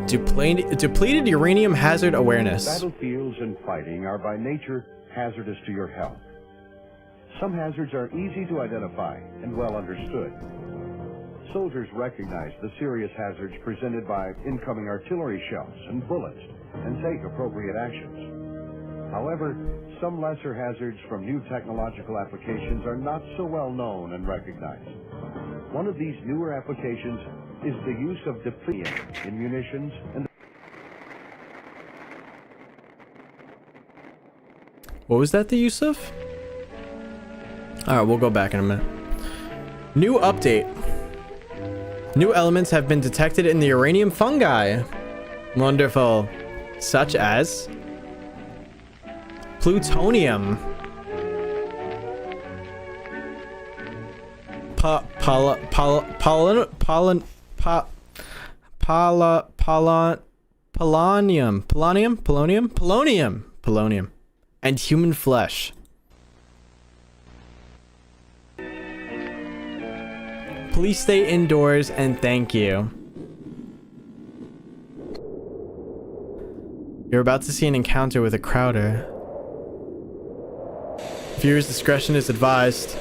Depleted uranium hazard awareness. Battlefields and fighting are by nature hazardous to your health. Some hazards are easy to identify and well understood. Soldiers recognize the serious hazards presented by incoming artillery shells and bullets and take appropriate actions. However, some lesser hazards from new technological applications are not so well known and recognized. One of these newer applications is the use of depletion in munitions and... What was that the use of? Alright, we'll go back in a minute. New update. New elements have been detected in the uranium fungi. Wonderful. Such as plutonium. Polonium. And human flesh. Please stay indoors and thank you. You're about to see an encounter with a crowder. Viewers' discretion is advised.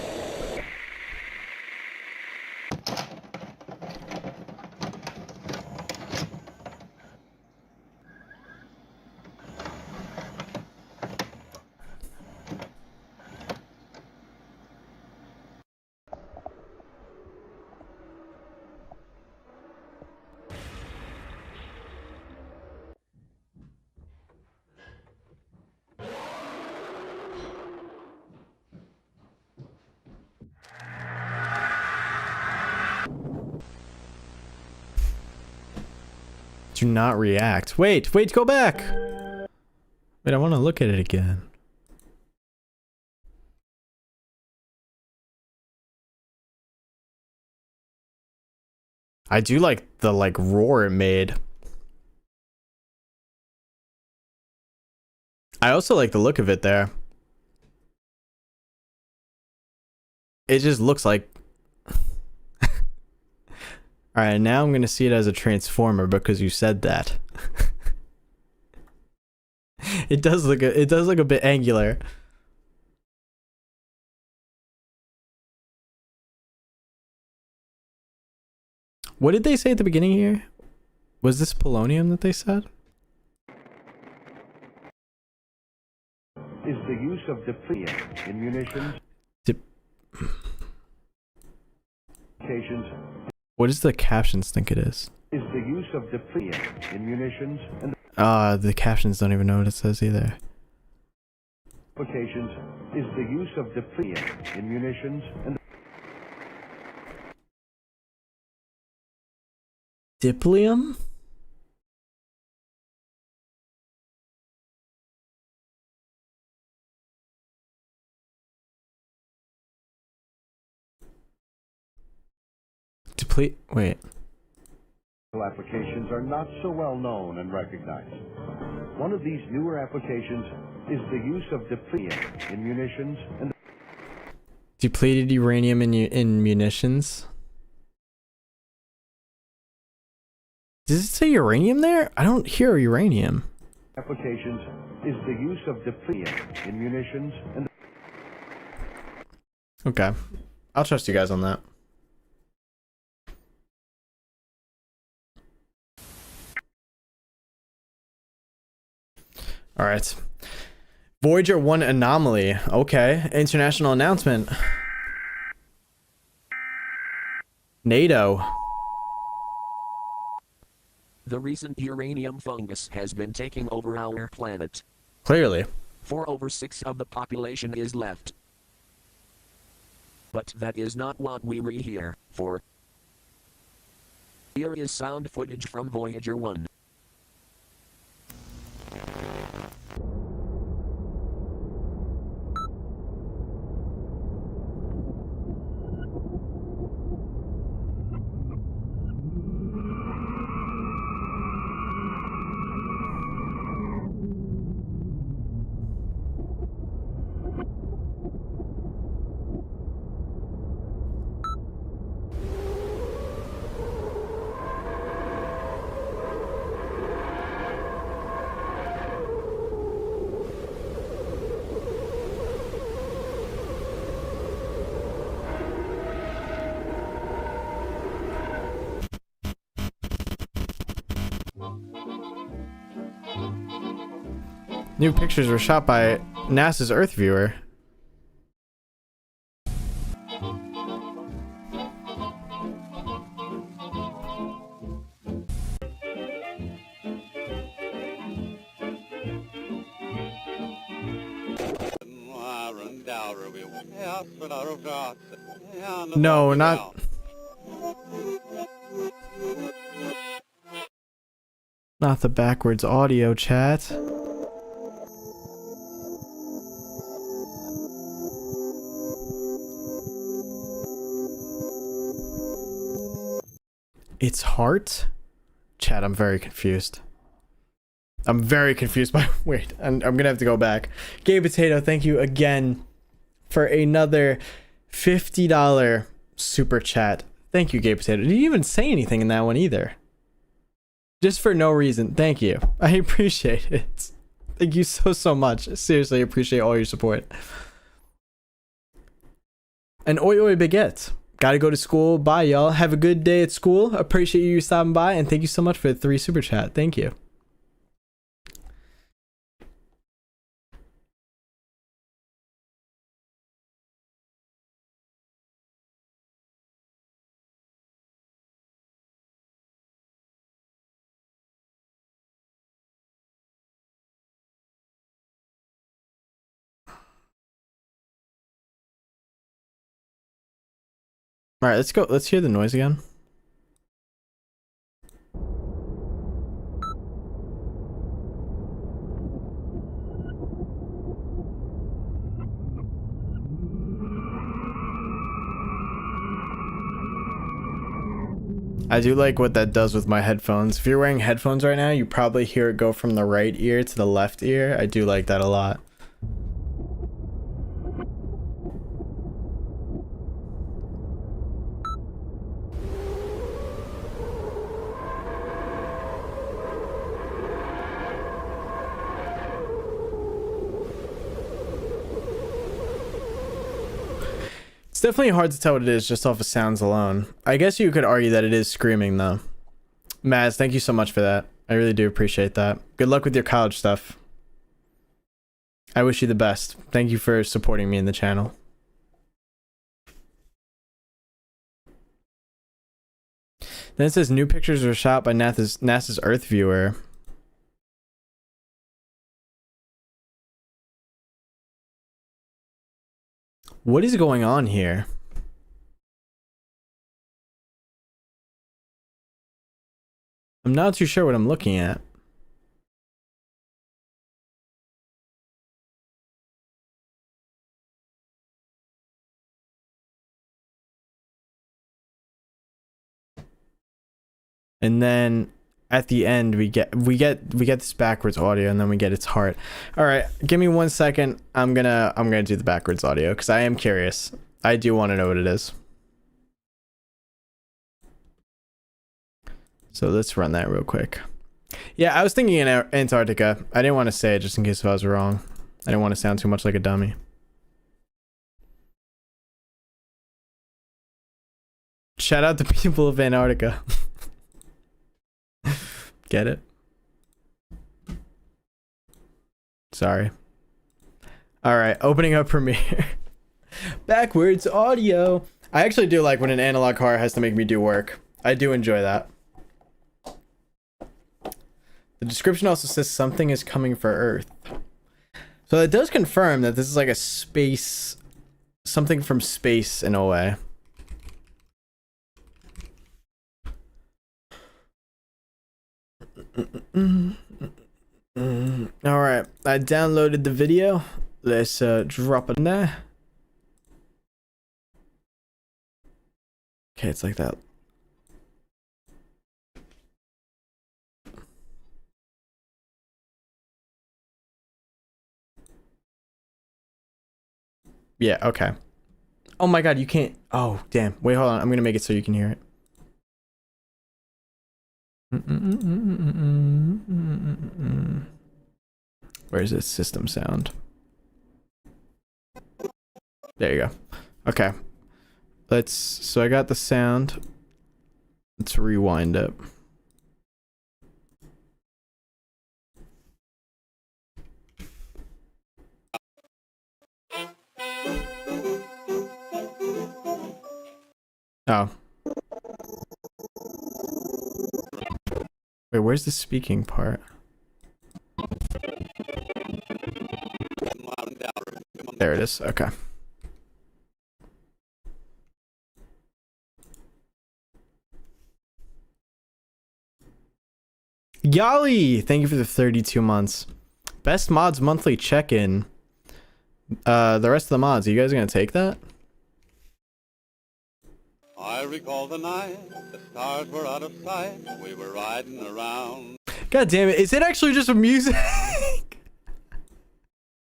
Do not react. Wait, go back. Wait, I want to look at it again. I do like the roar it made. I also like the look of it there. It just looks like... Alright, now I'm gonna see it as a transformer because you said that. It does look a bit angular. What did they say at the beginning here? Was this polonium that they said? Is the use of depletion in munitions, occasions, what does the captions think it is? Is the use of depletion in munitions and the captions don't even know what it says either. applications is the use of depletion in munitions and Dipleum? Wait. applications are not so well known and recognized. One of these newer applications is the use of depletion in munitions and Depleted uranium in munitions? Does it say uranium there? I don't hear uranium. applications is the use of depletion in munitions and Okay. I'll trust you guys on that. All right. Voyager 1 anomaly. Okay. International announcement. NATO. The recent uranium fungus has been taking over our planet. Clearly. For over 6 of the population is left. But that is not what we read here, for here is sound footage from Voyager 1. New pictures were shot by NASA's Earth viewer. No, not the backwards audio, chat. It's heart? Chat, I'm very confused. I'm very confused by... Wait, I'm gonna have to go back. Gay Potato, thank you again for another $50 super chat. Thank you, Gay Potato. Did you even say anything in that one either? Just for no reason. Thank you. I appreciate it. Thank you so much. Seriously, appreciate all your support. And oi oi baguette. Gotta go to school. Bye, y'all. Have a good day at school. Appreciate you stopping by, and thank you so much for the 3 super chat. Thank you. All right, let's go. Let's hear the noise again. I do like what that does with my headphones. If you're wearing headphones right now, you probably hear it go from the right ear to the left ear. I do like that a lot. Definitely hard to tell what it is just off of sounds alone. I guess you could argue that it is screaming though. Maz, thank you so much for that. I really do appreciate that. Good luck with your college stuff. I wish you the best. Thank you for supporting me in the channel. Then it says new pictures were shot by NASA's Earth viewer. What is going on here? I'm not too sure what I'm looking at. And then at the end we get this backwards audio, and then we get its heart. All right, give me 1 second. I'm gonna do the backwards audio because I am curious. I do want to know what it is. So let's run that real quick. Yeah, I was thinking in Antarctica. I didn't want to say it just in case if I was wrong. I didn't want to sound too much like a dummy. Shout out to people of Antarctica. Get it? Sorry. All right, opening up Premiere. Backwards audio. I actually do like when an analog car has to make me do work. I do enjoy that. The description also says something is coming for Earth. So that does confirm that this is like a space, something from space in a way. All right, I downloaded the video. Let's drop it in there. Okay, it's like that. Yeah, okay. Oh my god, you can't. Oh, damn. Wait, hold on. I'm gonna make it so you can hear it. Where's this system sound? There you go. Okay. So I got the sound. Let's rewind it. Oh. Wait, where's the speaking part? There it is. Okay. Yali, thank you for the 32 months. Best mods monthly check-in. The rest of the mods, are you guys gonna take that? I recall the night, the stars were out of sight, we were riding around. God damn it, is it actually just music?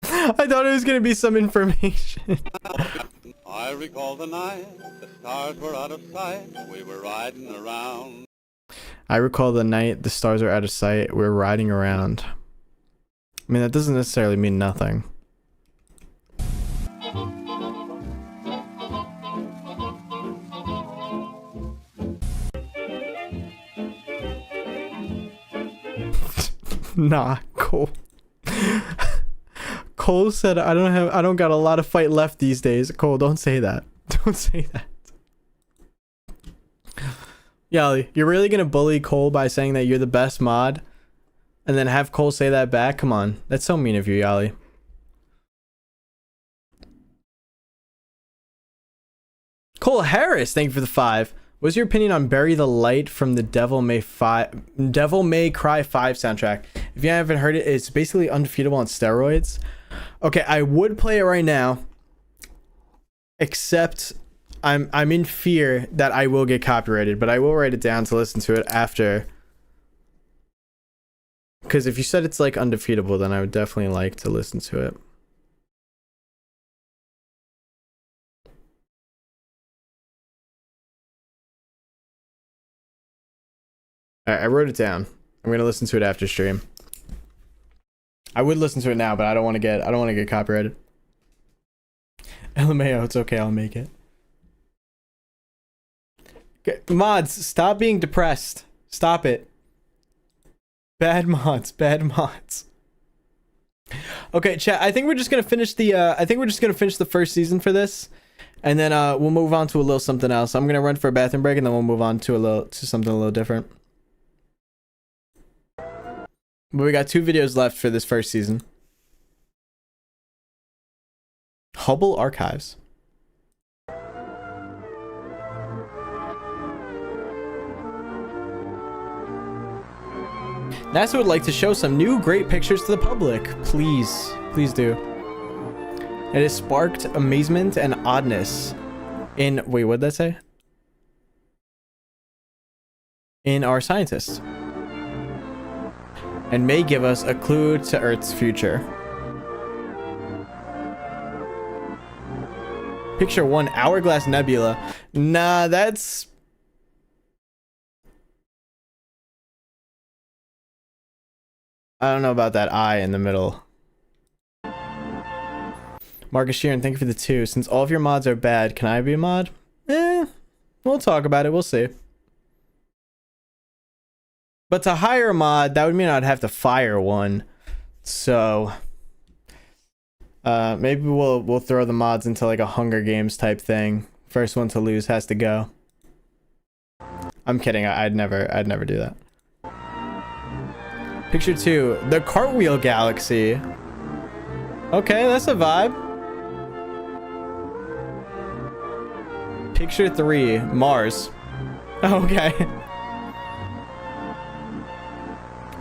I thought it was gonna be some information. I recall the night, the stars were out of sight, we were riding around. I recall the night the stars are out of sight, we're riding around. I mean, that doesn't necessarily mean nothing. Nah, Cole. Cole said I don't got a lot of fight left these days. Cole, don't say that. Don't say that. Yali, you're really gonna bully Cole by saying that you're the best mod and then have Cole say that back? Come on. That's so mean of you, Yali. Cole Harris, thank you for the 5. What's your opinion on Bury the Light from the Devil May Cry 5 soundtrack? If you haven't heard it, it's basically undefeatable on steroids. Okay, I would play it right now, except I'm in fear that I will get copyrighted, but I will write it down to listen to it after. Because if you said it's like undefeatable, then I would definitely like to listen to it. Alright, I wrote it down. I'm gonna listen to it after stream. I would listen to it now, but I don't want to get copyrighted. LMAO, it's okay, I'll make it. Okay, mods, stop being depressed. Stop it. Bad mods, bad mods. Okay, chat, I think we're just gonna finish the first season for this, and then we'll move on to a little something else. I'm gonna run for a bathroom break, and then we'll move on to something a little different. But we got 2 videos left for this first season. Hubble Archives. NASA would like to show some new great pictures to the public. Please, please do. It has sparked amazement and oddness in, wait, what did that say? In our scientists. And may give us a clue to Earth's future. Picture 1, Hourglass Nebula. Nah, that's... I don't know about that eye in the middle. Marcus Sheeran, thank you for the 2. Since all of your mods are bad, can I be a mod? We'll talk about it, we'll see. But to hire a mod, that would mean I'd have to fire one. So maybe we'll throw the mods into like a Hunger Games type thing. First one to lose has to go. I'm kidding. I'd never do that. Picture 2, the Cartwheel Galaxy. Okay, that's a vibe. Picture 3, Mars. Okay.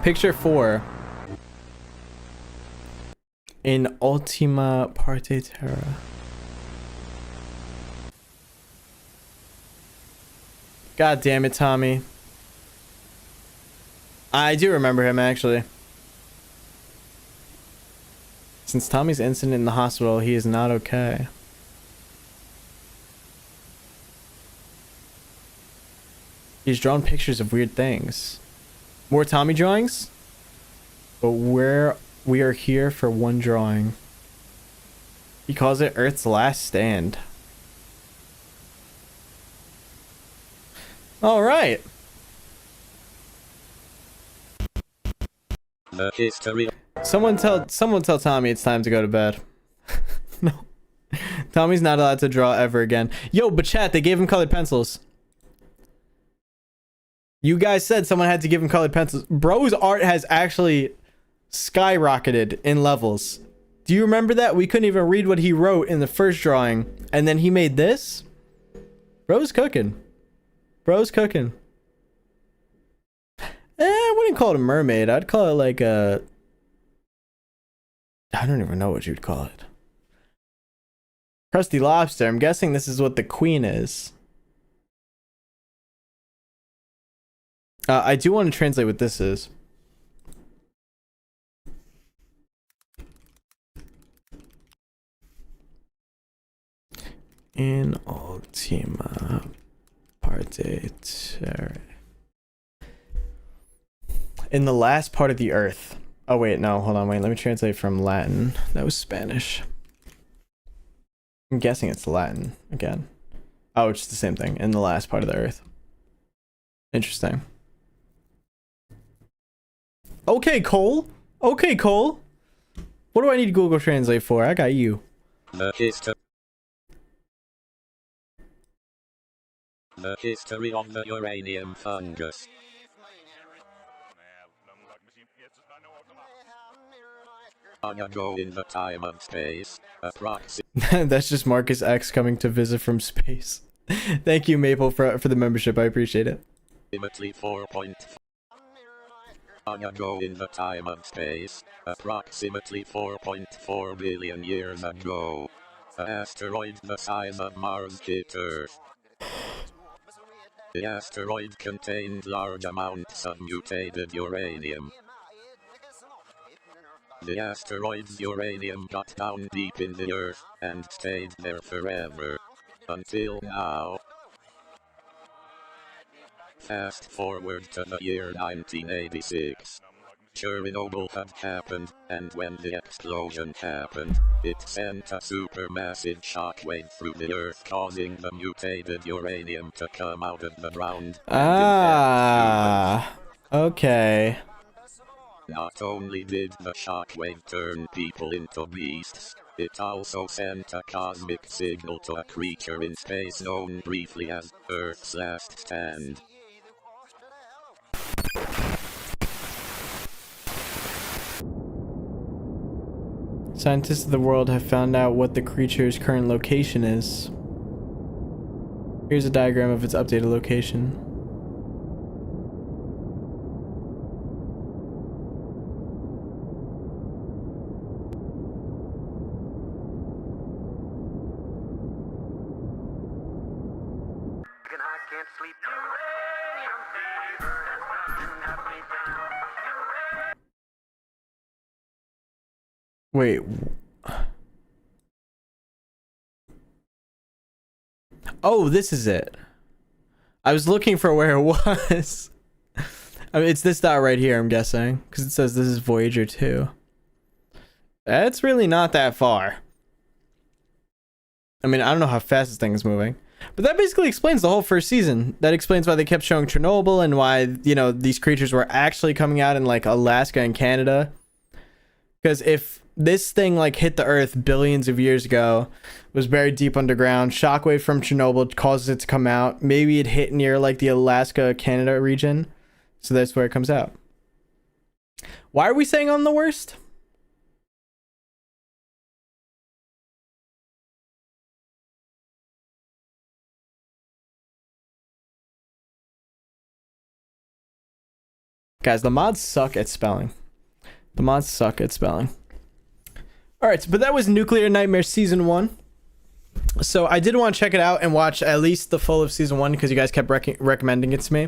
Picture 4, in Ultima Parte Terra. God damn it, Tommy. I do remember him, actually. Since Tommy's incident in the hospital, he is not okay. He's drawn pictures of weird things. More Tommy drawings? But we are here for one drawing. He calls it Earth's Last Stand. Alright. Someone tell Tommy it's time to go to bed. No. Tommy's not allowed to draw ever again. Yo, but chat, they gave him colored pencils. You guys said someone had to give him colored pencils. Bro's art has actually skyrocketed in levels. Do you remember that? We couldn't even read what he wrote in the first drawing, and then he made this? Bro's cooking. Bro's cooking. I wouldn't call it a mermaid. I'd call it like a... I don't even know what you'd call it. Crusty lobster. I'm guessing this is what the queen is. I do want to translate what this is. In ultima parte terrae. In the last part of the earth. Oh wait, no, hold on, wait, let me translate from Latin. That was Spanish. I'm guessing it's Latin again. Oh, it's the same thing. In the last part of the earth. Interesting. Okay, Cole. Okay, Cole. What do I need Google Translate for? I got you. The history of the uranium fungus. On a go in the time and space, That's just Marcus X coming to visit from space. Thank you, Maple, for the membership. I appreciate it. Approximately 4.5. On a go in the time and space, approximately 4.4 billion years ago. An asteroid the size of Mars hit Earth. The asteroid contained large amounts of mutated uranium. The asteroid's uranium got down deep in the Earth and stayed there forever. Until now. Fast forward to the year 1986. Chernobyl had happened, and when the explosion happened, it sent a supermassive shockwave through the Earth, causing the mutated uranium to come out of the ground. Ah, okay. Not only did the shockwave turn people into beasts, it also sent a cosmic signal to a creature in space known briefly as Earth's Last Stand. Scientists of the world have found out what the creature's current location is. Here's a diagram of its updated location. Wait. Oh, this is it. I was looking for where it was. I mean, it's this dot right here, I'm guessing, because it says this is Voyager 2. That's really not that far. I mean, I don't know how fast this thing is moving. But that basically explains the whole first season. That explains why they kept showing Chernobyl and why, you know, these creatures were actually coming out in, like, Alaska and Canada. Because if this thing, like, hit the Earth billions of years ago, was buried deep underground, shockwave from Chernobyl causes it to come out, maybe it hit near, like, the Alaska-Canada region. So that's where it comes out. Why are we saying I'm the worst? Guys, the mods suck at spelling. The mods suck at spelling. Alright, but that was Nuclear Nightmare Season 1. So I did want to check it out and watch at least the full of Season 1 because you guys kept recommending it to me.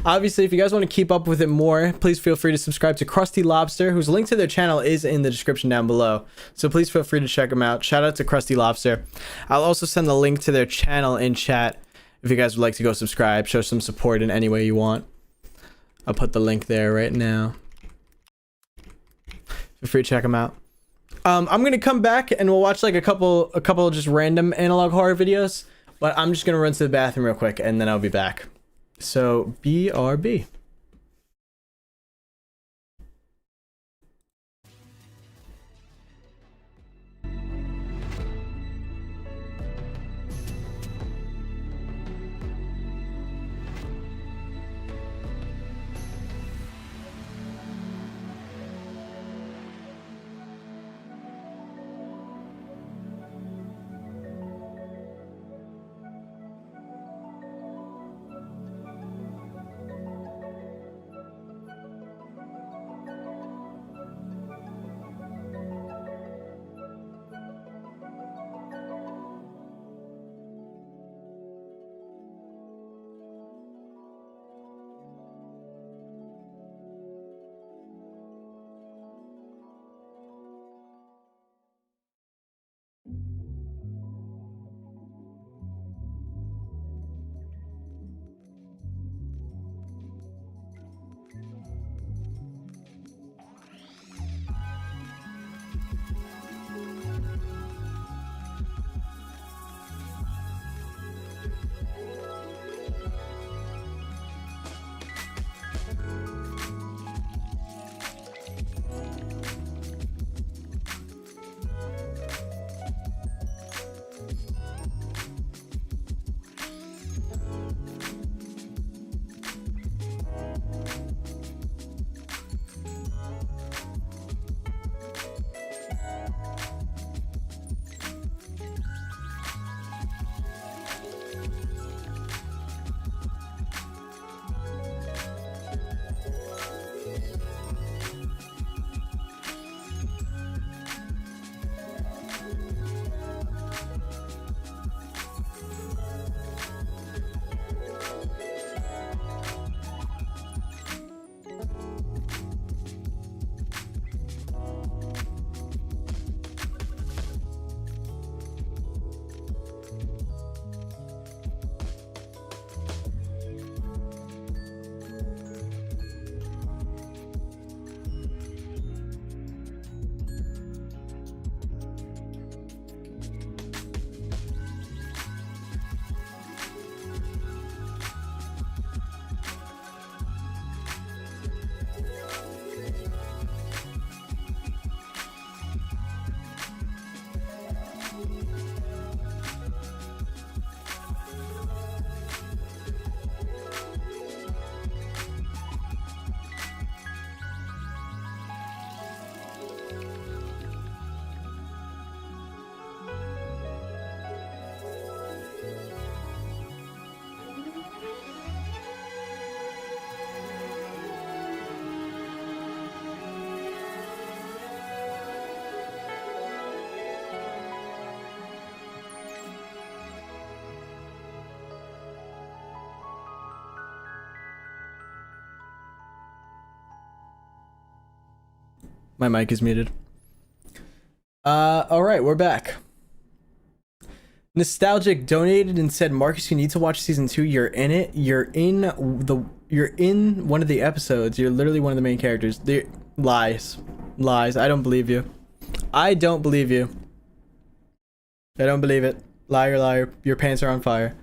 Obviously, if you guys want to keep up with it more, please feel free to subscribe to Krusty Lobster, whose link to their channel is in the description down below. So please feel free to check them out. Shout out to Krusty Lobster. I'll also send the link to their channel in chat if you guys would like to go subscribe, show some support in any way you want. I'll put the link there right now. Feel free to check them out. I'm gonna come back and we'll watch like a couple of just random analog horror videos, but I'm just gonna run to the bathroom real quick and then I'll be back. So BRB. My mic is muted. All right, we're back. Nostalgic donated and said, Marcus, you need to watch season 2. You're in it. You're in one of the episodes. You're literally one of the main characters. Lies. I don't believe you. I don't believe you. I don't believe it. Liar. Your pants are on fire.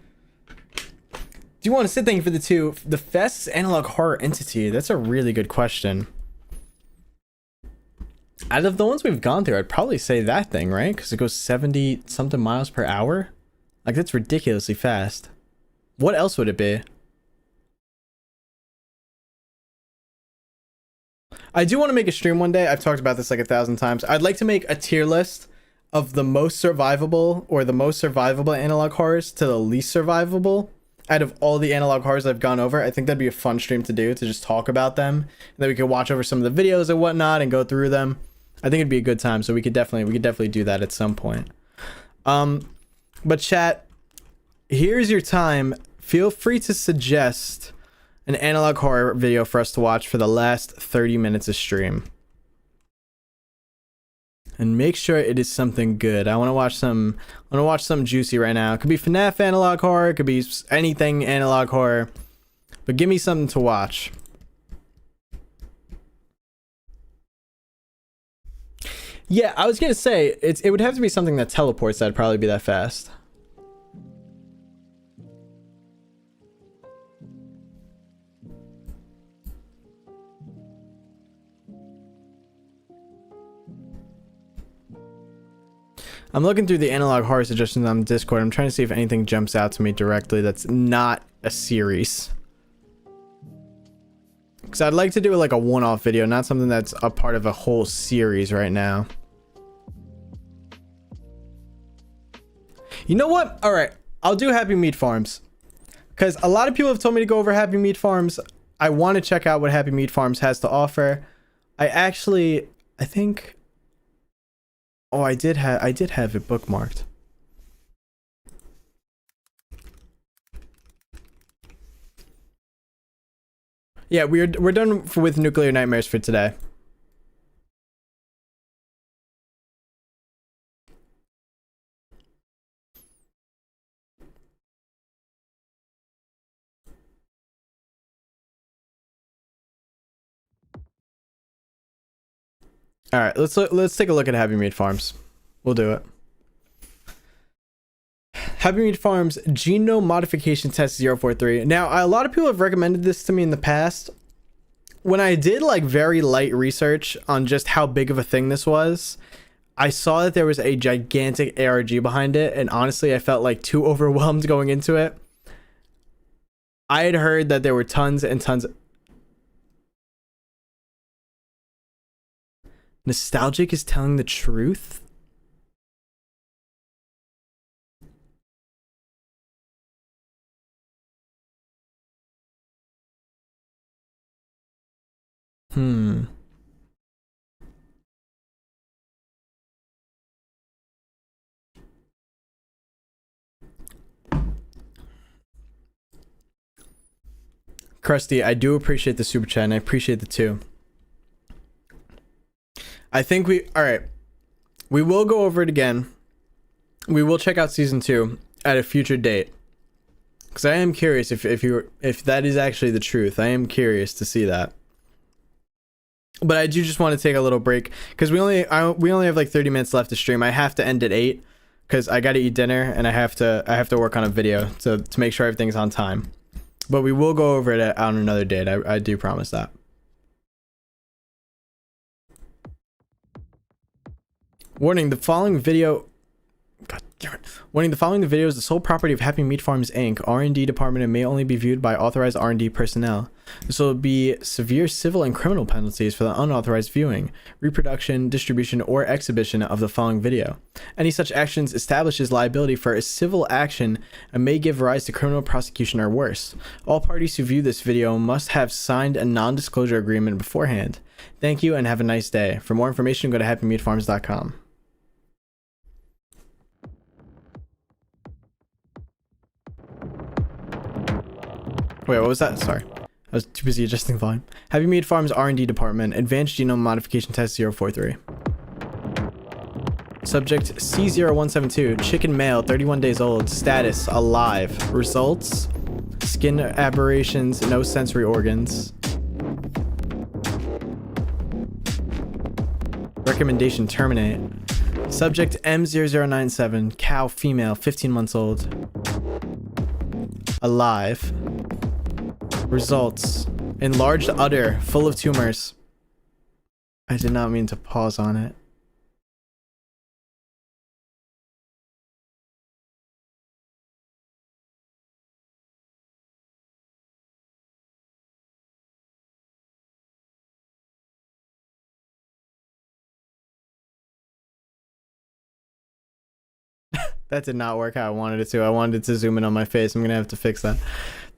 Do you want to sit thank you for the 2? The Fest's analog horror entity. That's a really good question. Out of the ones we've gone through, I'd probably say that thing, right? Because it goes 70 something miles per hour. Like, that's ridiculously fast. What else would it be? I do want to make a stream one day. I've talked about this like 1,000 times. I'd like to make a tier list of the most survivable or the most survivable analog horrors to the least survivable out of all the analog horrors I've gone over. I think that'd be a fun stream to do, to just talk about them. And then we could watch over some of the videos and whatnot and go through them. I think it'd be a good time, so we could definitely do that at some point. But chat, here's your time. Feel free to suggest an analog horror video for us to watch for the last 30 minutes of stream. And make sure it is something good. I want to watch some juicy right now. It could be FNAF analog horror, it could be anything analog horror. But give me something to watch. Yeah, I was gonna say it would have to be something that teleports. That'd probably be that fast. I'm looking through the analog horror suggestions on Discord. I'm trying to see if anything jumps out to me directly that's not a series. Because I'd like to do like a one-off video, not something that's a part of a whole series right now. You know what? All right, I'll do Happy Meat Farms. Because a lot of people have told me to go over Happy Meat Farms. I want to check out what Happy Meat Farms has to offer. I think... Oh, I did have it bookmarked. Yeah, we're done with Nuclear Nightmares for today. All right, let's take a look at Happy Meat Farms. We'll do it. Happy Meat Farms Genome Modification Test 043. Now, a lot of people have recommended this to me in the past. When I did like very light research on just how big of a thing this was, I saw that there was a gigantic ARG behind it, and honestly, I felt like too overwhelmed going into it. I had heard that there were tons and tons of... Nostalgic is telling the truth? Krusty, I do appreciate the super chat, and I appreciate the 2. I think alright. We will go over it again. We will check out season 2 at a future date. Because I am curious if that is actually the truth. I am curious to see that. But I do just want to take a little break because we only have like 30 minutes left to stream. I have to end at 8 because I got to eat dinner and I have to work on a video to make sure everything's on time. But we will go over it on another date. I do promise that. Warning, the following video... God damn it. Warning, the following video is the sole property of Happy Meat Farms Inc. R&D department and may only be viewed by authorized R&D personnel. This will be severe civil and criminal penalties for the unauthorized viewing, reproduction, distribution, or exhibition of the following video. Any such actions establishes liability for a civil action and may give rise to criminal prosecution or worse. All parties who view this video must have signed a non-disclosure agreement beforehand. Thank you and have a nice day. For more information, go to happymeatfarms.com. Wait, what was that? Sorry. I was too busy adjusting volume. Happy Meat Farms R&D Department. Advanced Genome Modification Test 043. Subject C0172. Chicken male, 31 days old. Status alive. Results: skin aberrations, no sensory organs. Recommendation: terminate. Subject M0097. Cow female, 15 months old. Alive. Results: enlarged udder, full of tumors. I did not mean to pause on it. That did not work how I wanted it to. I wanted it to zoom in on my face. I'm gonna have to fix that.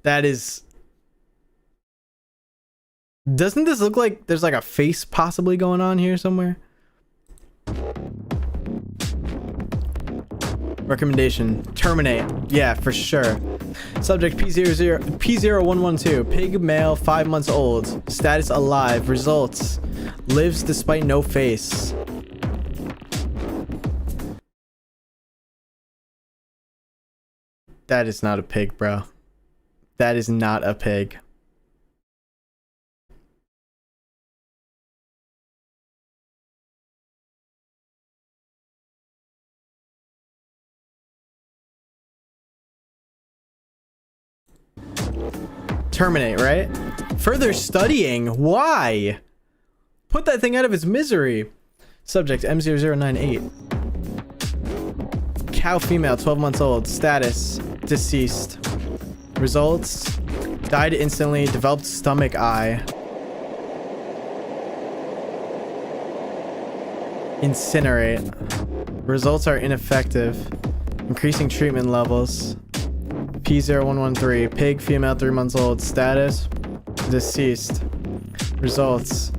That is... Doesn't this look like there's like a face possibly going on here somewhere? Recommendation: terminate. Yeah, for sure. Subject P0112. Pig male, 5 months old. Status alive. Results: lives despite no face. That is not a pig, bro. That is not a pig. Terminate, right? Further studying. Why? Put that thing out of its misery. Subject M0098. Cow female, 12 months old. Status deceased. Results: died instantly. Developed stomach eye. Incinerate. Results are ineffective. Increasing treatment levels. P0113. Pig female, 3 months old. Status deceased. Results: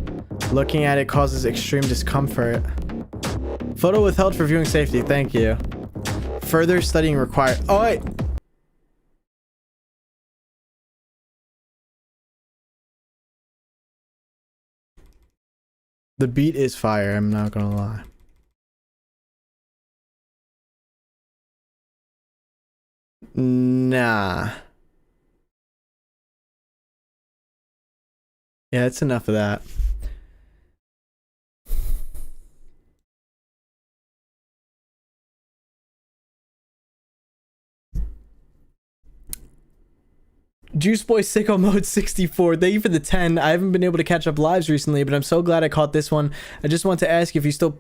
looking at it causes extreme discomfort. Photo withheld for viewing safety. Thank you. Further studying required. Oh wait. The beat is fire, I'm not gonna lie. Nah. Yeah, it's enough of that. Juice Boy Sicko Mode 64, thank you for the 10. I haven't been able to catch up lives recently, but I'm so glad I caught this one. I just want to ask if you still...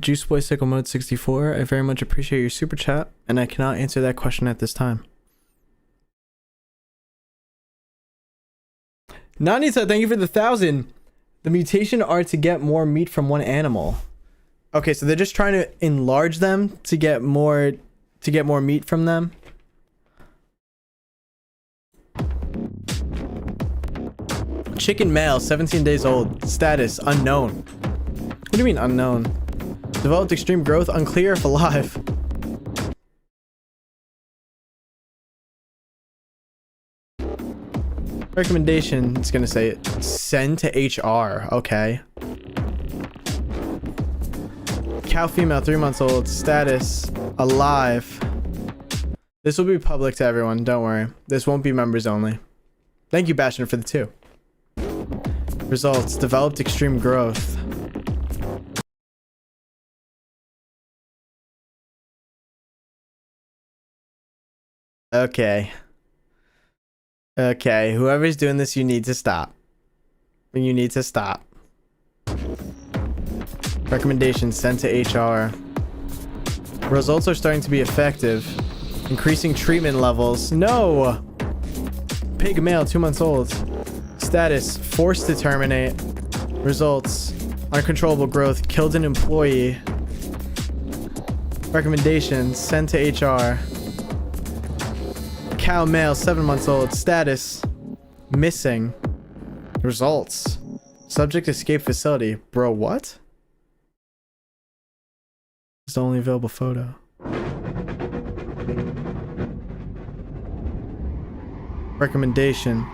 Juice Boy Sicko Mode 64, I very much appreciate your super chat, and I cannot answer that question at this time. Nanita, thank you for the 1,000. The mutation are to get more meat from one animal. Okay, so they're just trying to enlarge them to get more meat from them. Chicken male, 17 days old. Status unknown. What do you mean unknown? Developed extreme growth, unclear if alive. Recommendation, it's gonna say send to HR. Okay. Cow female, 3 months old. Status alive. This will be public to everyone, don't worry. This won't be members only. Thank you, Bastion, for the 2. Results: developed extreme growth. Okay. Okay, whoever's doing this, you need to stop. You need to stop. Recommendations sent to HR. Results are starting to be effective. Increasing treatment levels. No! Pig male, 2 months old. Status, forced to terminate. Results, uncontrollable growth, killed an employee. Recommendations sent to HR. Cow male, 7 months old. Status, missing. Results, subject escape facility. Bro, what? It's the only available photo. Recommendation.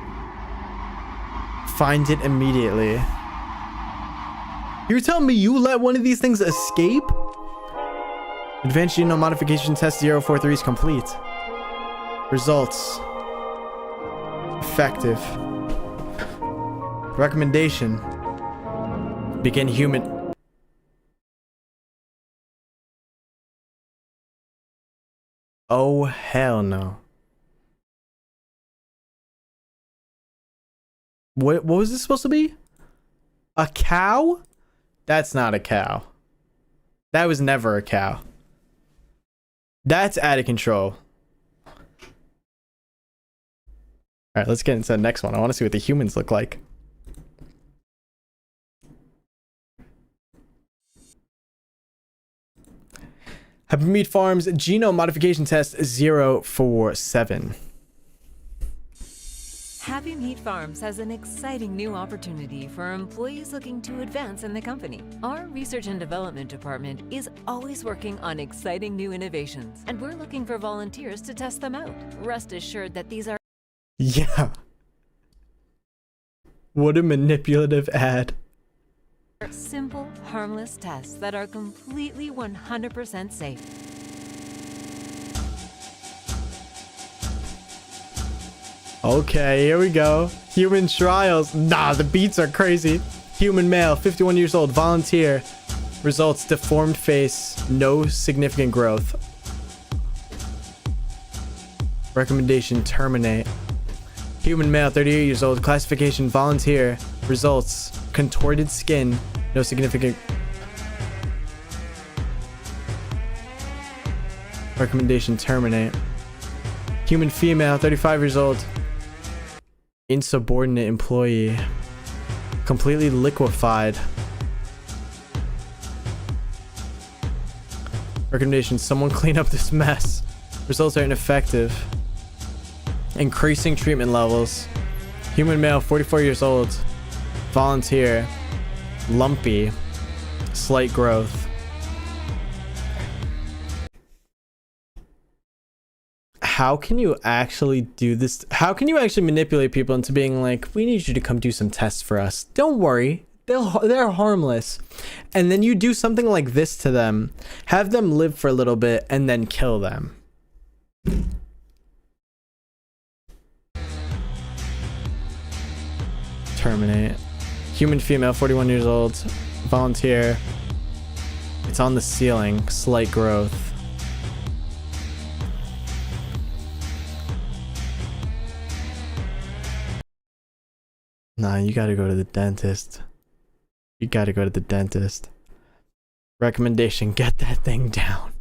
Find it immediately. You're telling me you let one of these things escape? Advanced genome modification test 043 is complete. Results. Effective. Recommendation. Begin human. Oh, hell no. What was this supposed to be? A cow? That's not a cow. That was never a cow. That's out of control. Alright, let's get into the next one. I want to see what the humans look like. Happy Meat Farms Genome Modification Test 047. Happy Meat Farms has an exciting new opportunity for employees looking to advance in the company. Our research and development department is always working on exciting new innovations, and we're looking for volunteers to test them out. Rest assured that these are What a manipulative ad. simple, harmless tests that are completely 100% safe. Okay, here we go. Human trials. Nah, the beats are crazy. Human male, 51 years old, volunteer. Results, deformed face, no significant growth. Recommendation, terminate. Human male, 38 years old, classification, volunteer. Results, contorted skin, no significant. Recommendation, terminate. Human female, 35 years old. Insubordinate employee. Completely liquefied. Recommendation, someone clean up this mess. Results are ineffective. Increasing treatment levels. Human male, 44 years old. Volunteer. Lumpy. Slight growth. How can you actually do this? How can you actually manipulate people into being like, we need you to come do some tests for us? Don't worry. They're harmless. And then you do something like this to them. Have them live for a little bit and then kill them. Terminate. Human female, 41 years old. Volunteer. It's on the ceiling. Slight growth. Nah, you gotta go to the dentist. You gotta go to the dentist. Recommendation, get that thing down.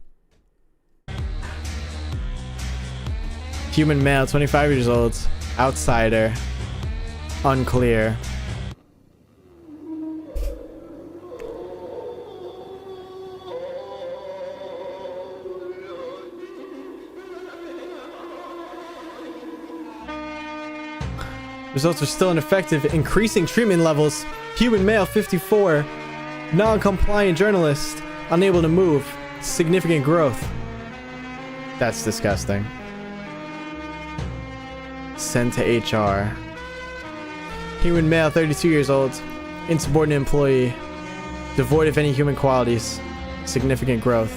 Human male, 25 years old. Outsider. Unclear. Results are still ineffective. Increasing treatment levels. Human male, 54. Non-compliant journalist. Unable to move. Significant growth. That's disgusting. Sent to HR. Human male, 32 years old. Insubordinate employee. Devoid of any human qualities. Significant growth.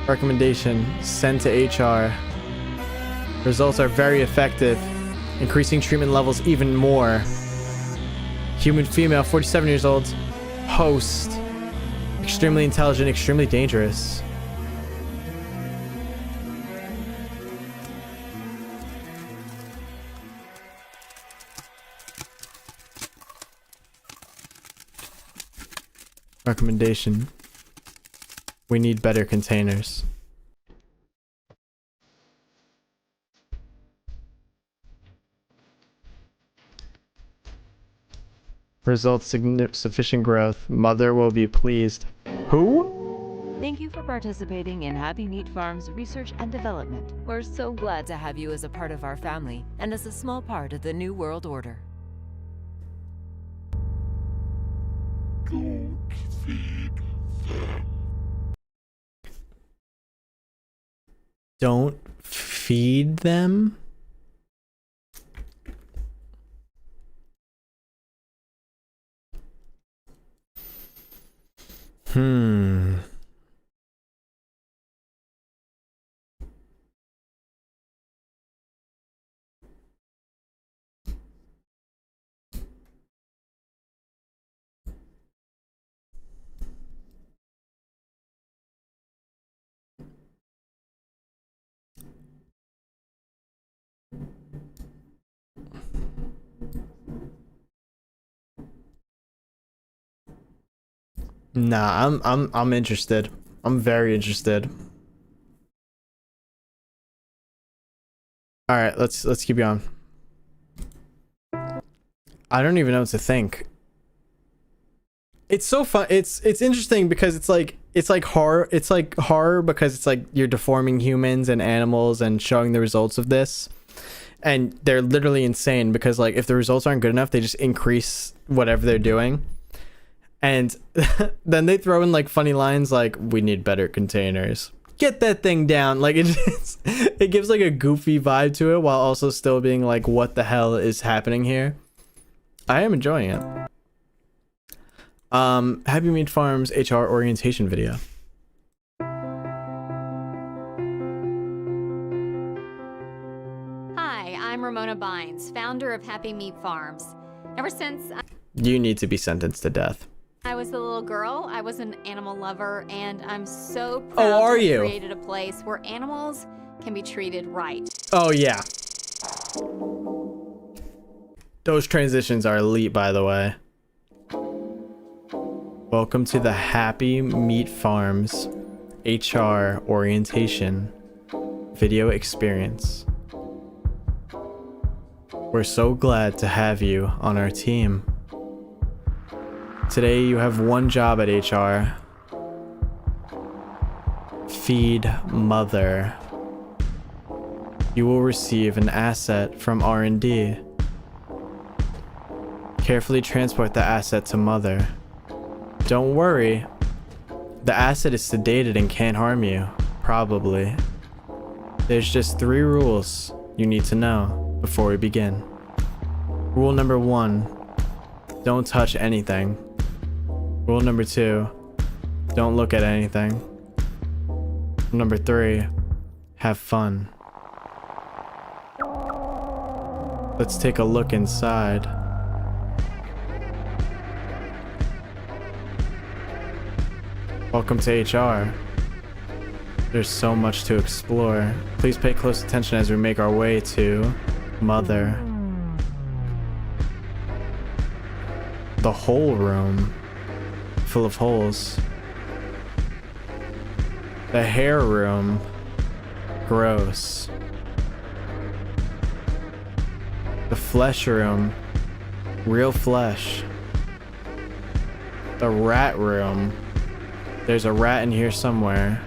Recommendation. Sent to HR. Results are very effective. Increasing treatment levels even more. Human female, 47 years old. Host. Extremely intelligent, extremely dangerous. Recommendation. We need better containers. Results sufficient growth. Mother will be pleased. Who? Thank you for participating in Happy Meat Farms research and development. We're so glad to have you as a part of our family and as a small part of the New World Order. Don't feed them. Don't feed them? Nah, I'm interested. I'm very interested. All right, let's keep going. I don't even know what to think. It's so fun. It's interesting because it's like horror. It's like horror because it's like you're deforming humans and animals and showing the results of this. And they're literally insane because like if the results aren't good enough, they just increase whatever they're doing. And then they throw in like funny lines like, we need better containers. Get that thing down. Like it gives like a goofy vibe to it while also still being like, what the hell is happening here? I am enjoying it. Happy Meat Farms HR orientation video. Hi, I'm Ramona Bynes, founder of Happy Meat Farms. Ever since You need to be sentenced to death. I was a little girl, I was an animal lover, and I'm so proud Oh, are to have you? created a place where animals can be treated right. Oh yeah. Those transitions are elite, by the way. Welcome to the Happy Meat Farms HR orientation video experience. We're so glad to have you on our team. Today you have one job at HR. Feed Mother. You will receive an asset from R&D. Carefully transport the asset to Mother. Don't worry. The asset is sedated and can't harm you. Probably. There's just 3 rules you need to know before we begin. Rule number 1. Don't touch anything. Rule number 2. Don't look at anything. Rule number 3. Have fun. Let's take a look inside. Welcome to HR. There's so much to explore. Please pay close attention as we make our way to Mother. The whole room, full of holes. The hair room, gross. The flesh room, real flesh. The rat room, there's a rat in here somewhere.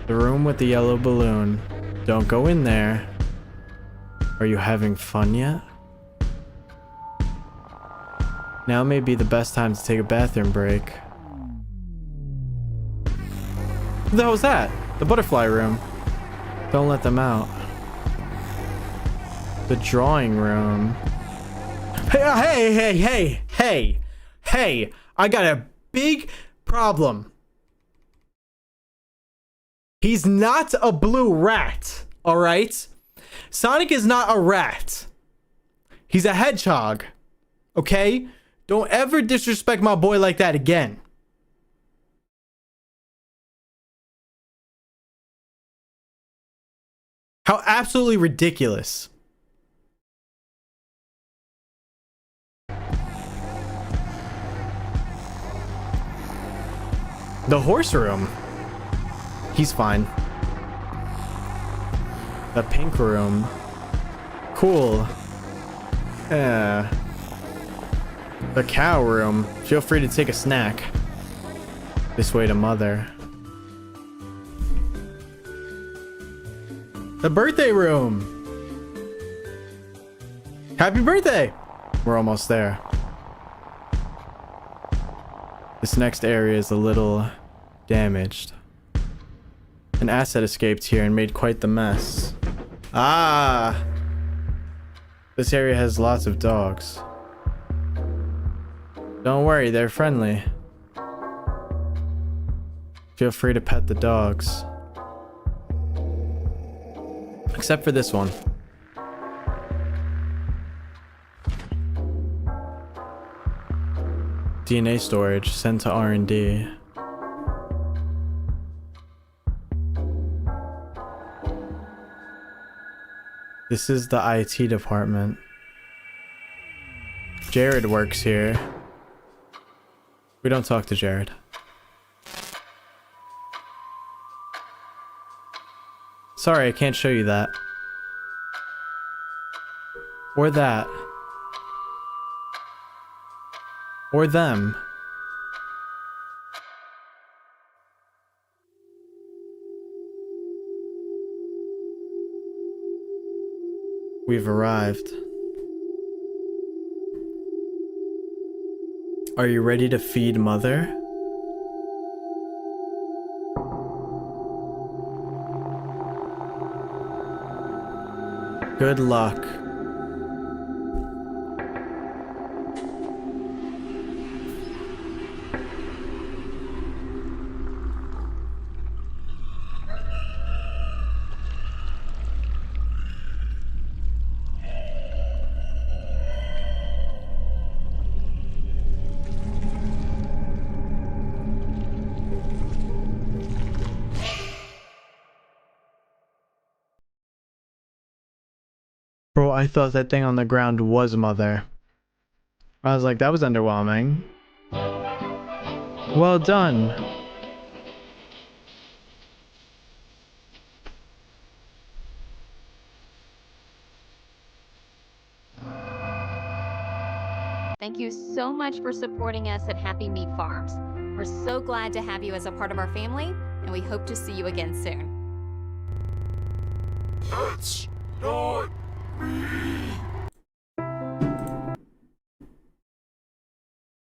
The room with the yellow balloon, don't go in there. Are you having fun yet? Now may be the best time to take a bathroom break. What the hell was that? The butterfly room. Don't let them out. The drawing room. Hey, I got a big problem. He's not a blue rat, all right? Sonic is not a rat. He's a hedgehog, okay? Don't ever disrespect my boy like that again. How absolutely ridiculous. The horse room. He's fine. The pink room. Cool. Yeah. The cow room. Feel free to take a snack. This way to mother. The birthday room. Happy birthday. We're almost there. This next area is a little damaged. An asset escaped here and made quite the mess. Ah! This area has lots of dogs. Don't worry, they're friendly. Feel free to pet the dogs. Except for this one. DNA storage sent to R&D. This is the IT department. Jared works here. We don't talk to Jared. Sorry, I can't show you that. Or that. Or them. We've arrived. Are you ready to feed Mother? Good luck. Bro, I thought that thing on the ground was Mother. I was like, that was underwhelming. Well done. Thank you so much for supporting us at Happy Meat Farms. We're so glad to have you as a part of our family, and we hope to see you again soon. That's not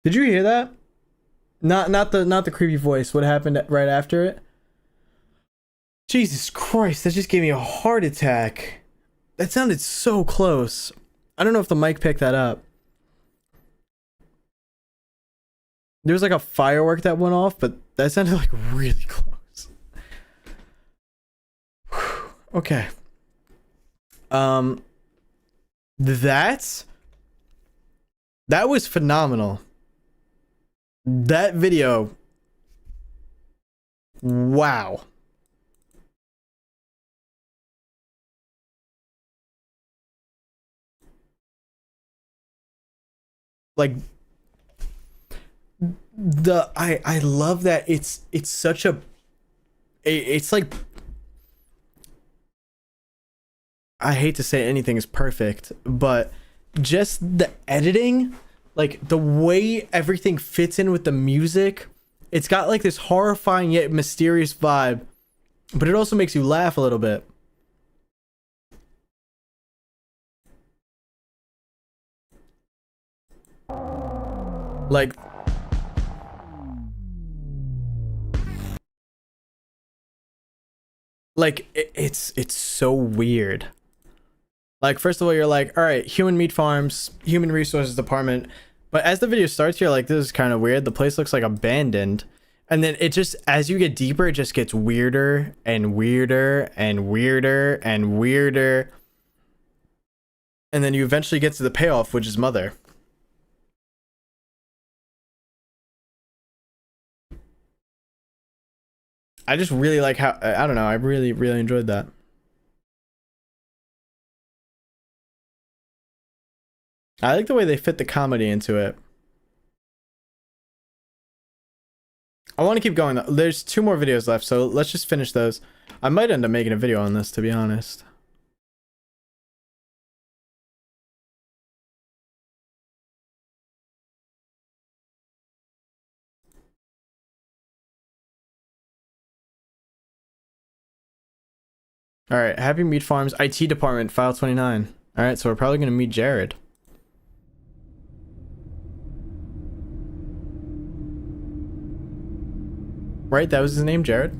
Did you hear that? Not the creepy voice. What happened right after it? Jesus Christ, that just gave me a heart attack. That sounded so close. I don't know if the mic picked that up. There was like a firework that went off, but that sounded like really close. Okay. That was phenomenal. That video. Wow. Like I love that it's such a it's like, I hate to say anything is perfect, but just the editing, like the way everything fits in with the music, it's got like this horrifying yet mysterious vibe, but it also makes you laugh a little bit. Like it's so weird. Like, first of all, you're like, all right, human meat farms, human resources department. But as the video starts, you're like, this is kind of weird. The place looks like abandoned. And then it just, as you get deeper, it just gets weirder and weirder and weirder and weirder. And then you eventually get to the payoff, which is Mother. I just really like how, I don't know, I really enjoyed that. I like the way they fit the comedy into it. I want to keep going though. There's 2 more videos left, so let's just finish those. I might end up making a video on this, to be honest. Alright, Happy Meat Farms, IT Department, File 29. Alright, so we're probably going to meet Jared. Right, that was his name, Jared?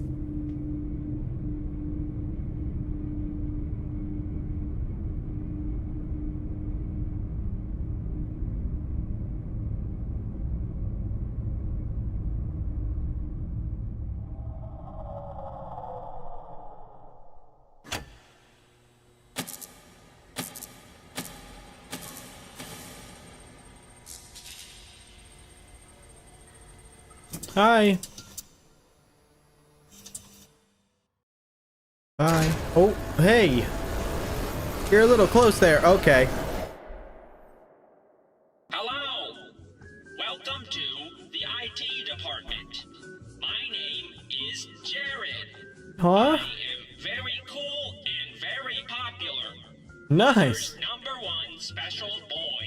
Hi. Hi. Oh, hey. You're a little close there. Okay. Hello. Welcome to the IT department. My name is Jared. Huh? I am very cool and very popular. Nice. Earth's #1 special boy.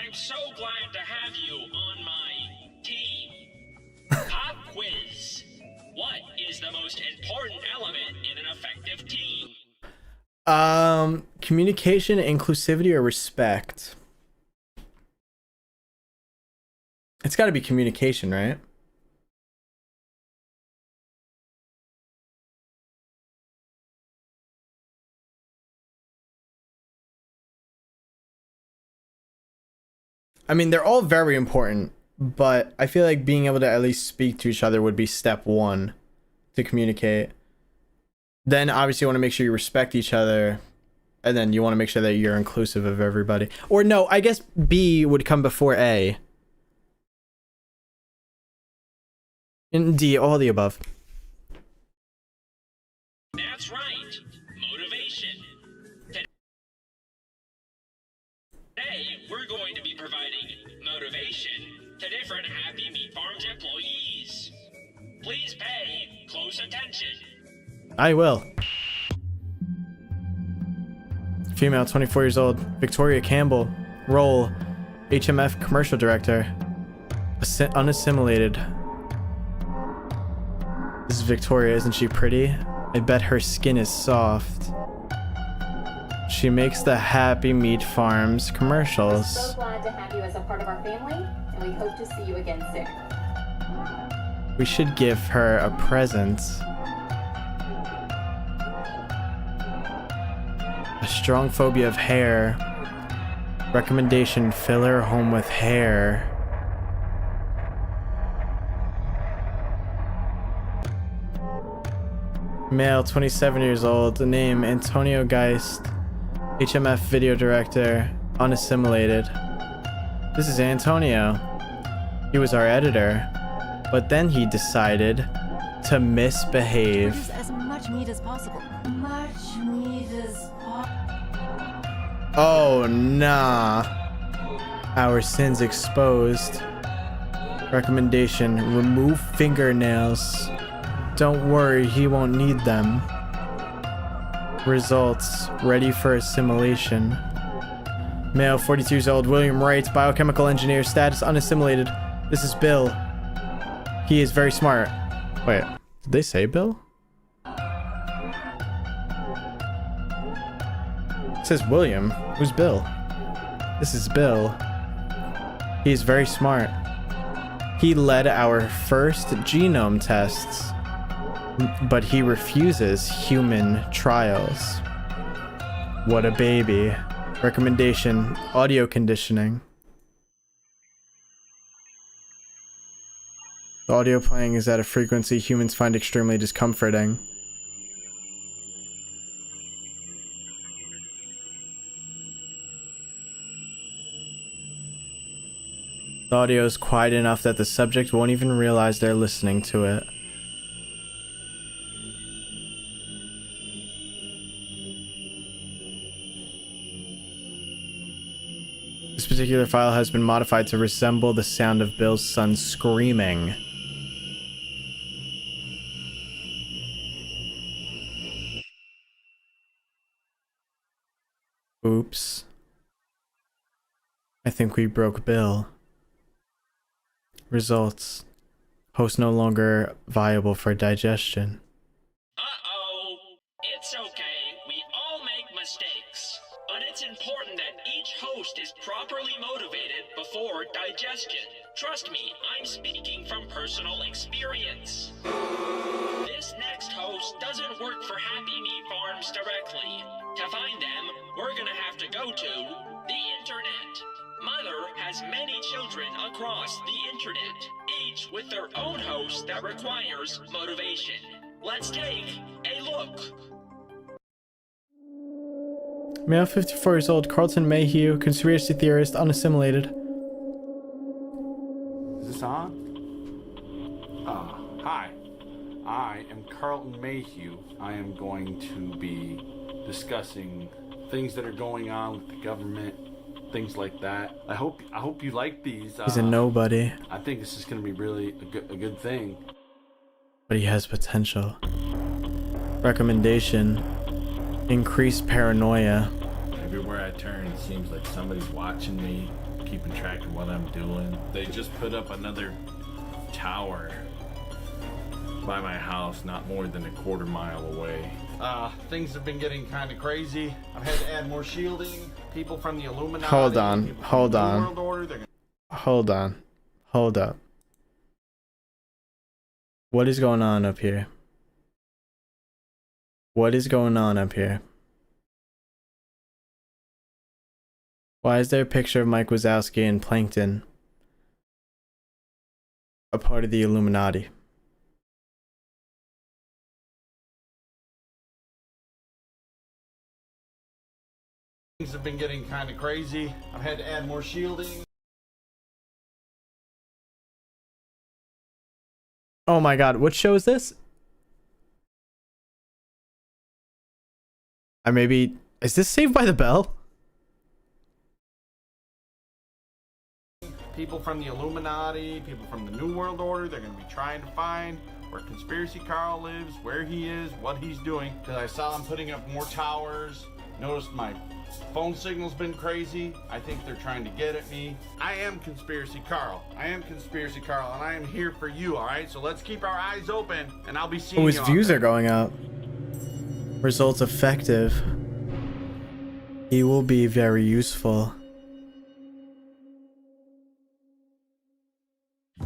I'm so glad to have you on my team. Pop quiz. What is the most important element in an effective team? Communication, inclusivity, or respect? It's got to be communication, right? I mean, they're all very important, but I feel like being able to at least speak to each other would be step 1 to communicate. Then obviously you want to make sure you respect each other, and then you want to make sure that you're inclusive of everybody. Or no, I guess B would come before A. And D, all the above. That's right. Motivation. Today, we're going to be providing motivation to different Happy Meat Farms employees. Please pay close attention. I will. Female, 24 years old, Victoria Campbell. Role, HMF Commercial Director. Unassimilated. This is Victoria, isn't she pretty? I bet her skin is soft. She makes the Happy Meat Farms commercials. We're so glad to have you as a part of our family, and we hope to see you again soon. We should give her a present. A strong phobia of hair. Recommendation, fill her home with hair. Male, 27 years old. The name, Antonio Geist. HMF Video Director. Unassimilated. This is Antonio. He was our editor. But then he decided to misbehave. Produce as much meat as possible. Much meat as possible. Oh, nah. Our sins exposed. Recommendation, remove fingernails. Don't worry, he won't need them. Results, ready for assimilation. Male, 42 years old, William Wright, biochemical engineer, status unassimilated. This is Bill. He is very smart. Wait, did they say Bill? It says William. Who's Bill? This is Bill. He is very smart. He led our first genome tests, but he refuses human trials. What a baby. Recommendation, audio conditioning. The audio playing is at a frequency humans find extremely discomforting. The audio is quiet enough that the subject won't even realize they're listening to it. This particular file has been modified to resemble the sound of Bill's son screaming. Oops. I think we broke Bill. Results. Host no longer viable for digestion. Uh-oh. It's okay. We all make mistakes. But it's important that each host is properly motivated before digestion. Trust me, I'm speaking from personal experience. This next host doesn't work for Happy Meat Farms directly. To find them, we're gonna have to go to the internet. Mother has many children across the internet, each with their own host that requires motivation. Let's take a look. Male 54 years old, Carlton Mayhew, conspiracy theorist, unassimilated. Is this on? Hi. I am Carlton Mayhew. I am going to be discussing things that are going on with the government, things like that. I hope you like these. He's a nobody. I think this is going to be really a good thing. But he has potential. Recommendation. Increased paranoia. Everywhere I turn, it seems like somebody's watching me, keeping track of what I'm doing. They just put up another tower by my house, not more than a quarter mile away. Things have been getting kind of crazy. I've had to add more shielding. People from the Illuminati. Hold on. Hold on. World Order, Hold on. Hold up. What is going on up here? What is going on up here? Why is there a picture of Mike Wazowski and Plankton? A part of the Illuminati. Things have been getting kind of crazy. I've had to add more shielding. Oh my god, what show is this? Is this Saved by the Bell? People from the Illuminati, people from the New World Order, they're going to be trying to find where Conspiracy Carl lives, where he is, what he's doing. Because I saw him putting up more towers. Noticed my phone signal's been crazy. I think they're trying to get at me. I am Conspiracy Carl. And I am here for you, alright? So let's keep our eyes open, and I'll be seeing you. Oh, his views are going up. Results effective. He will be very useful.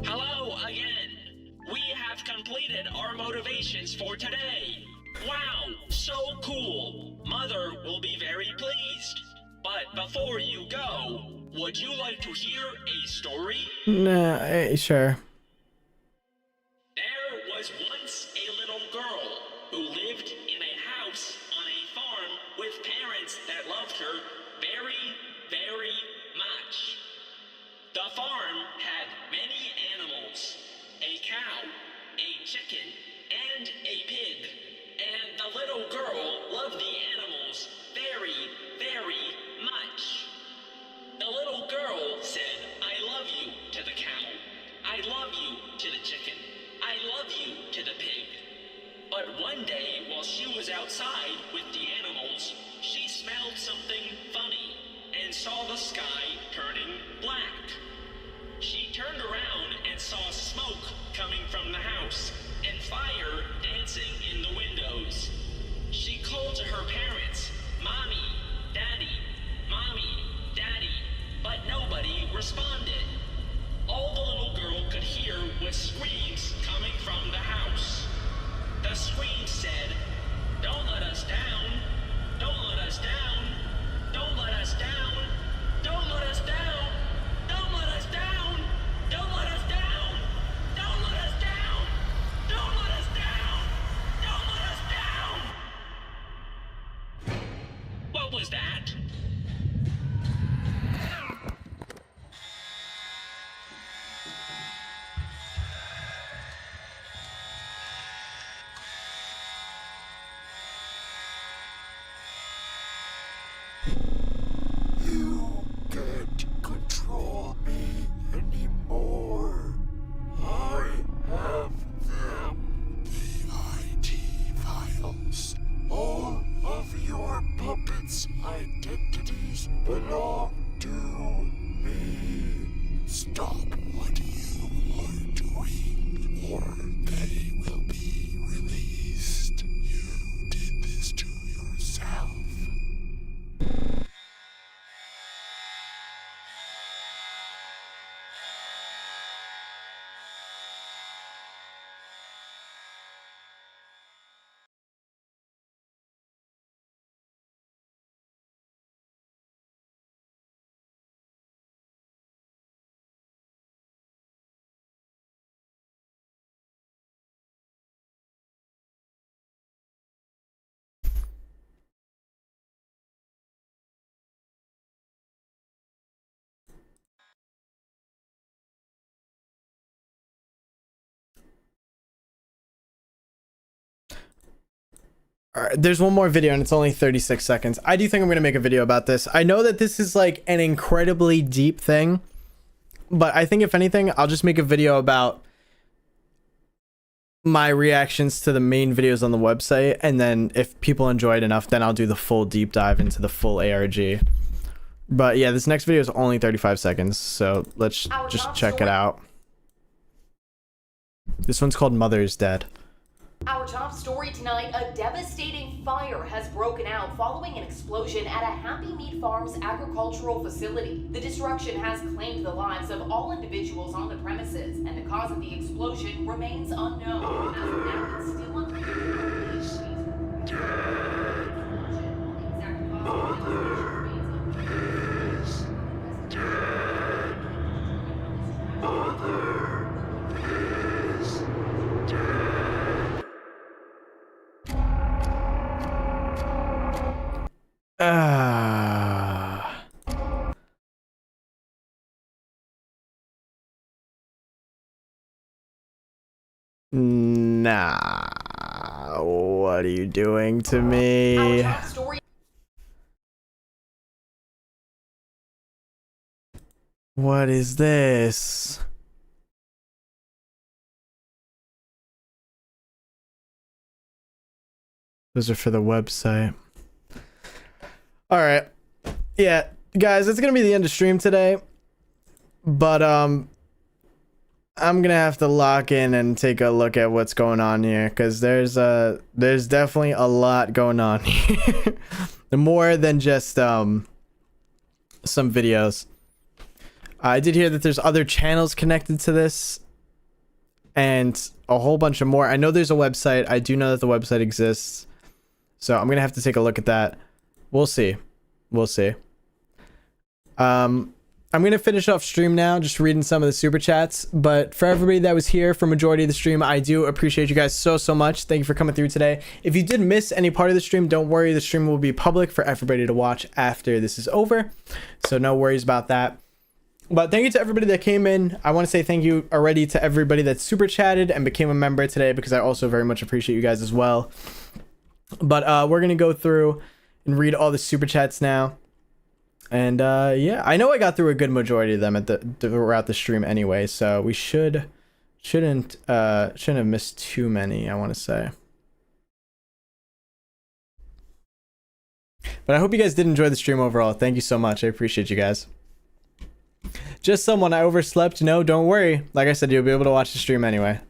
Hello again. We have completed our motivations for today. Wow, so cool. Mother will be very pleased. But before you go, would you like to hear a story? Nah, sure. There was once a little girl who lived in a house on a farm with parents that loved her very, very much. The farm had many animals, a cow, a chicken, and a pig. And the little girl loved the animals very, very much. The little girl said, "I love you" to the cow. "I love you" to the chicken. "I love you" to the pig. But one day, while she was outside with the animals, she smelled something funny and saw the sky turning black. She turned around and saw smoke coming from the house and fire dancing in the windows. She called to her parents, "Mommy, Daddy, Mommy, Daddy," but nobody responded. All the little girl could hear was screams coming from the house. The screams said, "Don't let us down, don't let us down, don't let us down, don't belong to me. Stop what you are doing, or they will be released. You did this to yourself. All right, there's one more video and it's only 36 seconds. I do think I'm going to make a video about this. I know that this is like an incredibly deep thing, but I think if anything, I'll just make a video about my reactions to the main videos on the website. And then if people enjoy it enough, then I'll do the full deep dive into the full ARG. But yeah, this next video is only 35 seconds. So let's just check it out. This one's called Mother's Dead. Our top story tonight, a devastating fire has broken out following an explosion at a Happy Meat Farms agricultural facility. The destruction has claimed the lives of all individuals on the premises, and the cause of the explosion remains unknown. As of now, it's still Nah, what are you doing to me? What is this? Those are for the website. All right. Yeah, guys, that's going to be the end of stream today. But I'm going to have to lock in and take a look at what's going on here, cuz there's definitely a lot going on here. More than just some videos. I did hear that there's other channels connected to this and a whole bunch of more. I know there's a website. I do know that the website exists. So I'm going to have to take a look at that. We'll see. We'll see. I'm going to finish off stream now, just reading some of the super chats. But for everybody that was here for majority of the stream, I do appreciate you guys so much. Thank you for coming through today. If you did miss any part of the stream, don't worry. The stream will be public for everybody to watch after this is over. So no worries about that. But thank you to everybody that came in. I want to say thank you already to everybody that super chatted and became a member today, because I also very much appreciate you guys as well. But we're going to go through and read all the super chats now. And yeah, I know I got through a good majority of them throughout the stream anyway, so we shouldn't have missed too many, I want to say. But I hope you guys did enjoy the stream overall. Thank you so much. I appreciate you guys. Just someone, I overslept. No, don't worry. Like I said, you'll be able to watch the stream anyway.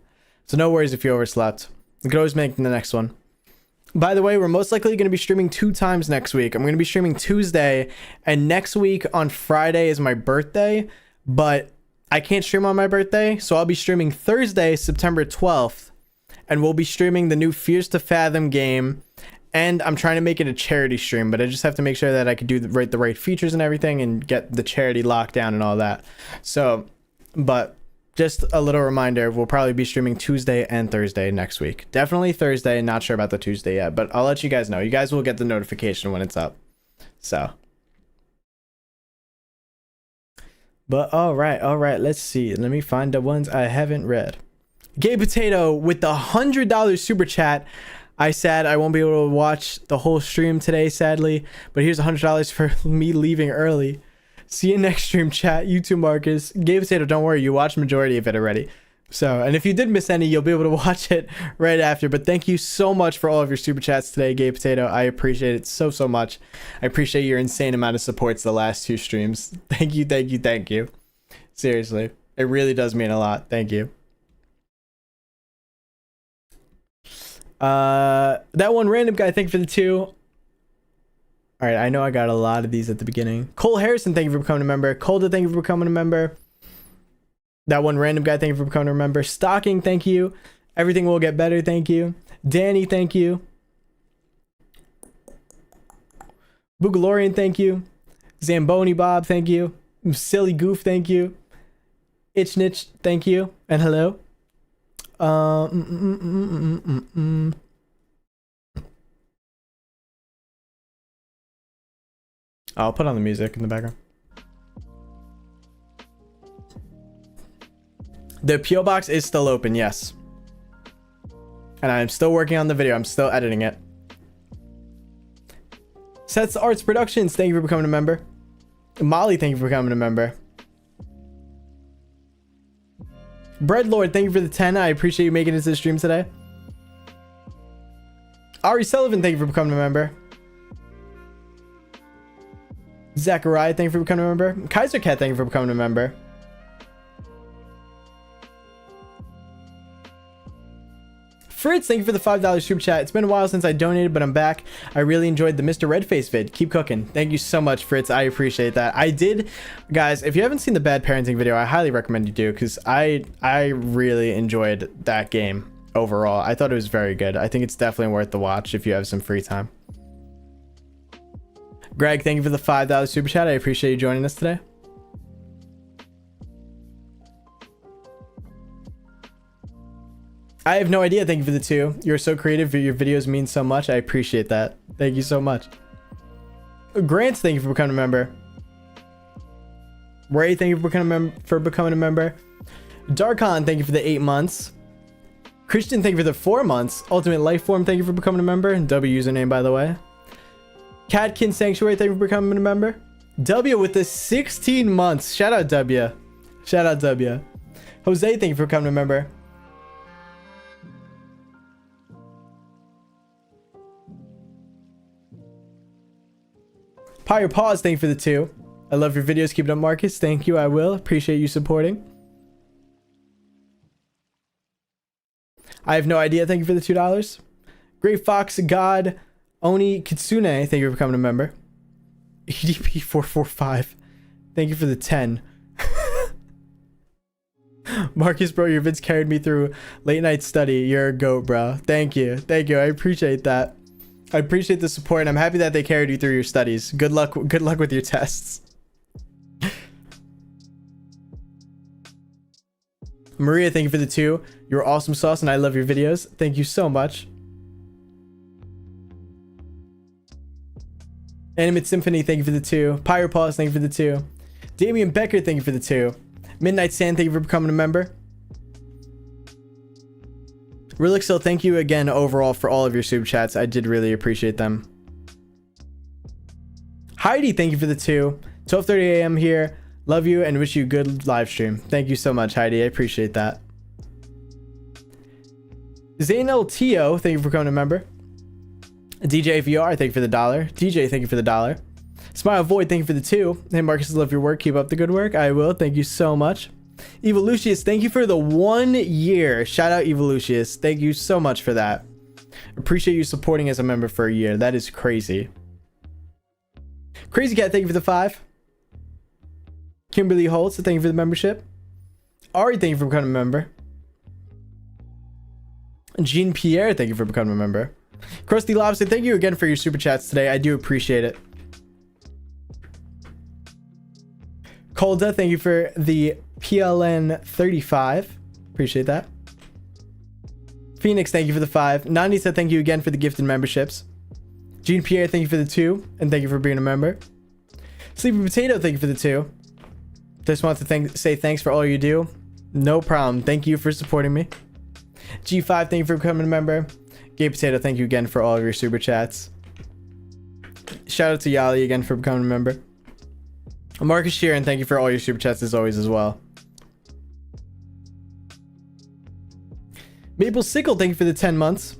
So no worries if you overslept. You can always make the next one. By the way, we're most likely going to be streaming 2 times next week. I'm going to be streaming Tuesday, and next week on Friday is my birthday, but I can't stream on my birthday, so I'll be streaming Thursday, September 12th, and we'll be streaming the new Fears to Fathom game, and I'm trying to make it a charity stream, but I just have to make sure that I can do the right features and everything and get the charity locked down and all that. So, but just a little reminder, we'll probably be streaming Tuesday and Thursday next week. Definitely Thursday, not sure about the Tuesday yet, but I'll let you guys know. You guys will get the notification when it's up. So. But all right, let's see. Let me find the ones I haven't read. Gay Potato with the $100 super chat. I said I won't be able to watch the whole stream today, sadly, but here's $100 for me leaving early. See you next stream, chat. You too, Marcus. Gay Potato, don't worry. You watched majority of it already. So, and if you did miss any, you'll be able to watch it right after. But thank you so much for all of your super chats today, Gay Potato. I appreciate it so much. I appreciate your insane amount of supports the last 2 streams. Thank you, thank you, thank you. Seriously, it really does mean a lot. Thank you. That one random guy, thank you for the 2. All right, I know I got a lot of these at the beginning. Cole Harrison, thank you for becoming a member. Colda, thank you for becoming a member. That one random guy, thank you for becoming a member. Stocking, thank you. Everything will get better, thank you. Danny, thank you. Boogalorian, thank you. Zamboni Bob, thank you. Silly Goof, thank you. Itchnitch, thank you. And hello. I'll put on the music in the background. The PO box is still open, yes. And I'm still working on the video. I'm still editing it. Sets Arts Productions, thank you for becoming a member. Molly, thank you for becoming a member. Breadlord, thank you for the 10. I appreciate you making it to the stream today. Ari Sullivan, thank you for becoming a member. Zachariah, thank you for becoming a member. Kaiser Cat, thank you for becoming a member. Fritz, thank you for the $5 super chat. It's been a while since I donated, but I'm back. I really enjoyed the Mr. Redface vid. Keep cooking. Thank you so much, Fritz. I appreciate that. I did, guys, if you haven't seen the bad parenting video, I highly recommend you do, because I really enjoyed that game overall. I thought it was very good. I think it's definitely worth the watch if you have some free time. Greg, thank you for the $5 super chat. I appreciate you joining us today. I have no idea. Thank you for the 2. You're so creative. Your videos mean so much. I appreciate that. Thank you so much. Grant, thank you for becoming a member. Ray, thank you for becoming a member. Darkon, thank you for the 8 months. Christian, thank you for the 4 months. Ultimate Lifeform, thank you for becoming a member. W username, by the way. Catkin Sanctuary, thank you for becoming a member. W with the 16 months. Shout out W. Shout out W. Jose, thank you for becoming a member. Pyre Pause, thank you for the 2. I love your videos. Keep it up, Marcus. Thank you. I will. Appreciate you supporting. I have no idea. Thank you for the $2. Great Fox God Oni Kitsune, thank you for becoming a member. EDP 445, thank you for the 10. Marcus, bro, your vids carried me through late night study. You're a goat, bro. Thank you. Thank you. I appreciate that. I appreciate the support, and I'm happy that they carried you through your studies. Good luck with your tests. Maria, thank you for the 2. You're awesome sauce, and I love your videos. Thank you so much. Animate Symphony, thank you for the 2. Pyre Pause, thank you for the 2. Damian Becker, thank you for the 2. Midnight Sand, thank you for becoming a member. Relixil, thank you again overall for all of your super chats. I did really appreciate them. Heidi, thank you for the 2. 12:30 a.m. here. Love you and wish you a good live stream. Thank you so much, Heidi. I appreciate that. Zainel Tio, thank you for becoming a member. DJ VR, thank you for the $1. DJ, thank you for the $1. Smile Void, thank you for the 2. Hey Marcus, love your work. Keep up the good work. I will. Thank you so much. Evolucius, thank you for the 1 year. Shout out Evolucius. Thank you so much for that. Appreciate you supporting as a member for a year. That is crazy. Crazy Cat, thank you for the 5. Kimberly Holtz, thank you for the membership. Ari, thank you for becoming a member. Jean Pierre, thank you for becoming a member. Krusty Lobster, thank you again for your super chats today. I do appreciate it. Colda, thank you for the PLN 35. Appreciate that. Phoenix, thank you for the 5. Nani said thank you again for the gifted memberships. Jean Pierre, thank you for the 2. And thank you for being a member. Sleepy Potato, thank you for the 2. Just want to say thanks for all you do. No problem. Thank you for supporting me. G5, thank you for becoming a member. Gay Potato, thank you again for all of your super chats. Shout out to Yali again for becoming a member. Marcus Sheeran, thank you for all your super chats as always as well. Maple Sickle, thank you for the 10 months.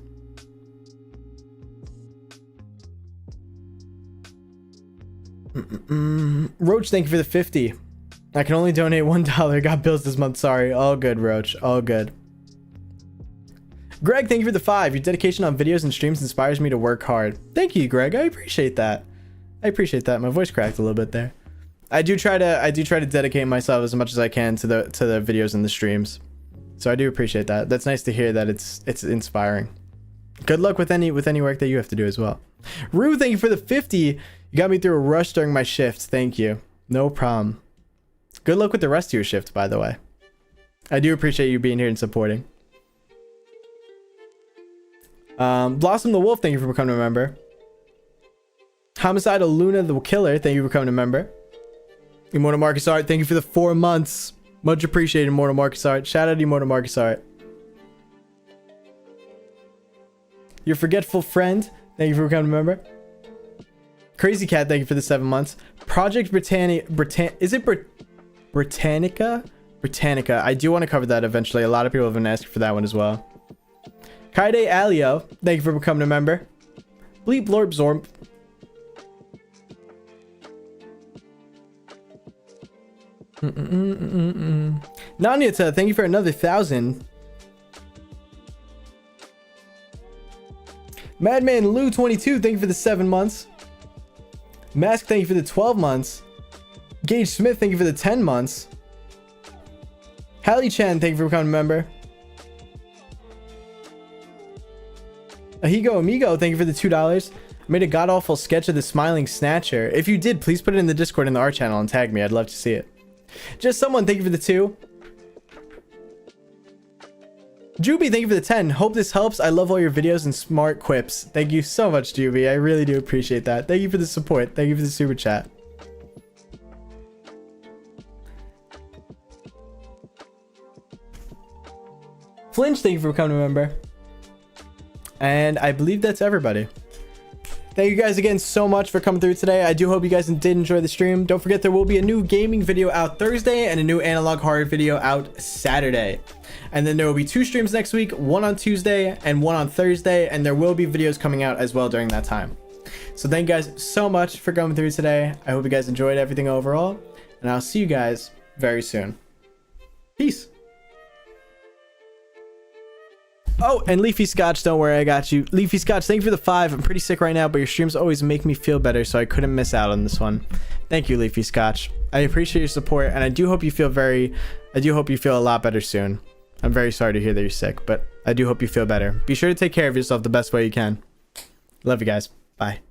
Roach, thank you for the 50. I can only donate $1. Got bills this month. Sorry. All good, Roach. All good. Greg, thank you for the 5. Your dedication on videos and streams inspires me to work hard. Thank you, Greg. I appreciate that. I appreciate that. My voice cracked a little bit there. I do try to dedicate myself as much as I can to the videos and the streams. So I do appreciate that. That's nice to hear that it's inspiring. Good luck with any work that you have to do as well. Rue, thank you for the 50. You got me through a rush during my shift. Thank you. No problem. Good luck with the rest of your shift, by the way. I do appreciate you being here and supporting. Blossom the Wolf, thank you for becoming a member. Homicidal Luna the Killer, thank you for becoming a member. EmortalMarcus Art, thank you for the 4 months. Much appreciated, EmortalMarcus Art. Shout out to EmortalMarcus Art. Your Forgetful Friend, thank you for becoming a member. Crazy Cat, thank you for the 7 months. Project Britannica. Britannica. I do want to cover that eventually. A lot of people have been asking for that one as well. Kaide Alio, thank you for becoming a member. Bleep Blorp Zorp. Nanyata, thank you for another 1,000. Madman Lou 22, thank you for the 7 months. Mask, thank you for the 12 months. Gage Smith, thank you for the 10 months. Hallie Chan, thank you for becoming a member. Ahigo Amigo, thank you for the $2. I made a god-awful sketch of the Smiling Snatcher. If you did, please put it in the Discord in the art channel and tag me. I'd love to see it. Just Someone, thank you for the 2. Juby, thank you for the 10. Hope this helps. I love all your videos and smart quips. Thank you so much, Juby. I really do appreciate that. Thank you for the support. Thank you for the super chat. Flinch, thank you for becoming a member. And I believe that's everybody. Thank you guys again so much for coming through today. I do hope you guys did enjoy the stream. Don't forget there will be a new gaming video out Thursday and a new analog horror video out Saturday. And then there will be 2 streams next week, one on Tuesday and one on Thursday. And there will be videos coming out as well during that time. So thank you guys so much for coming through today. I hope you guys enjoyed everything overall. And I'll see you guys very soon. Peace. Oh, and Leafy Scotch, don't worry, I got you. Leafy Scotch, thank you for the 5. I'm pretty sick right now, but your streams always make me feel better, so I couldn't miss out on this one. Thank you, Leafy Scotch. I appreciate your support, and I do hope you feel a lot better soon. I'm very sorry to hear that you're sick, but I do hope you feel better. Be sure to take care of yourself the best way you can. Love you guys. Bye.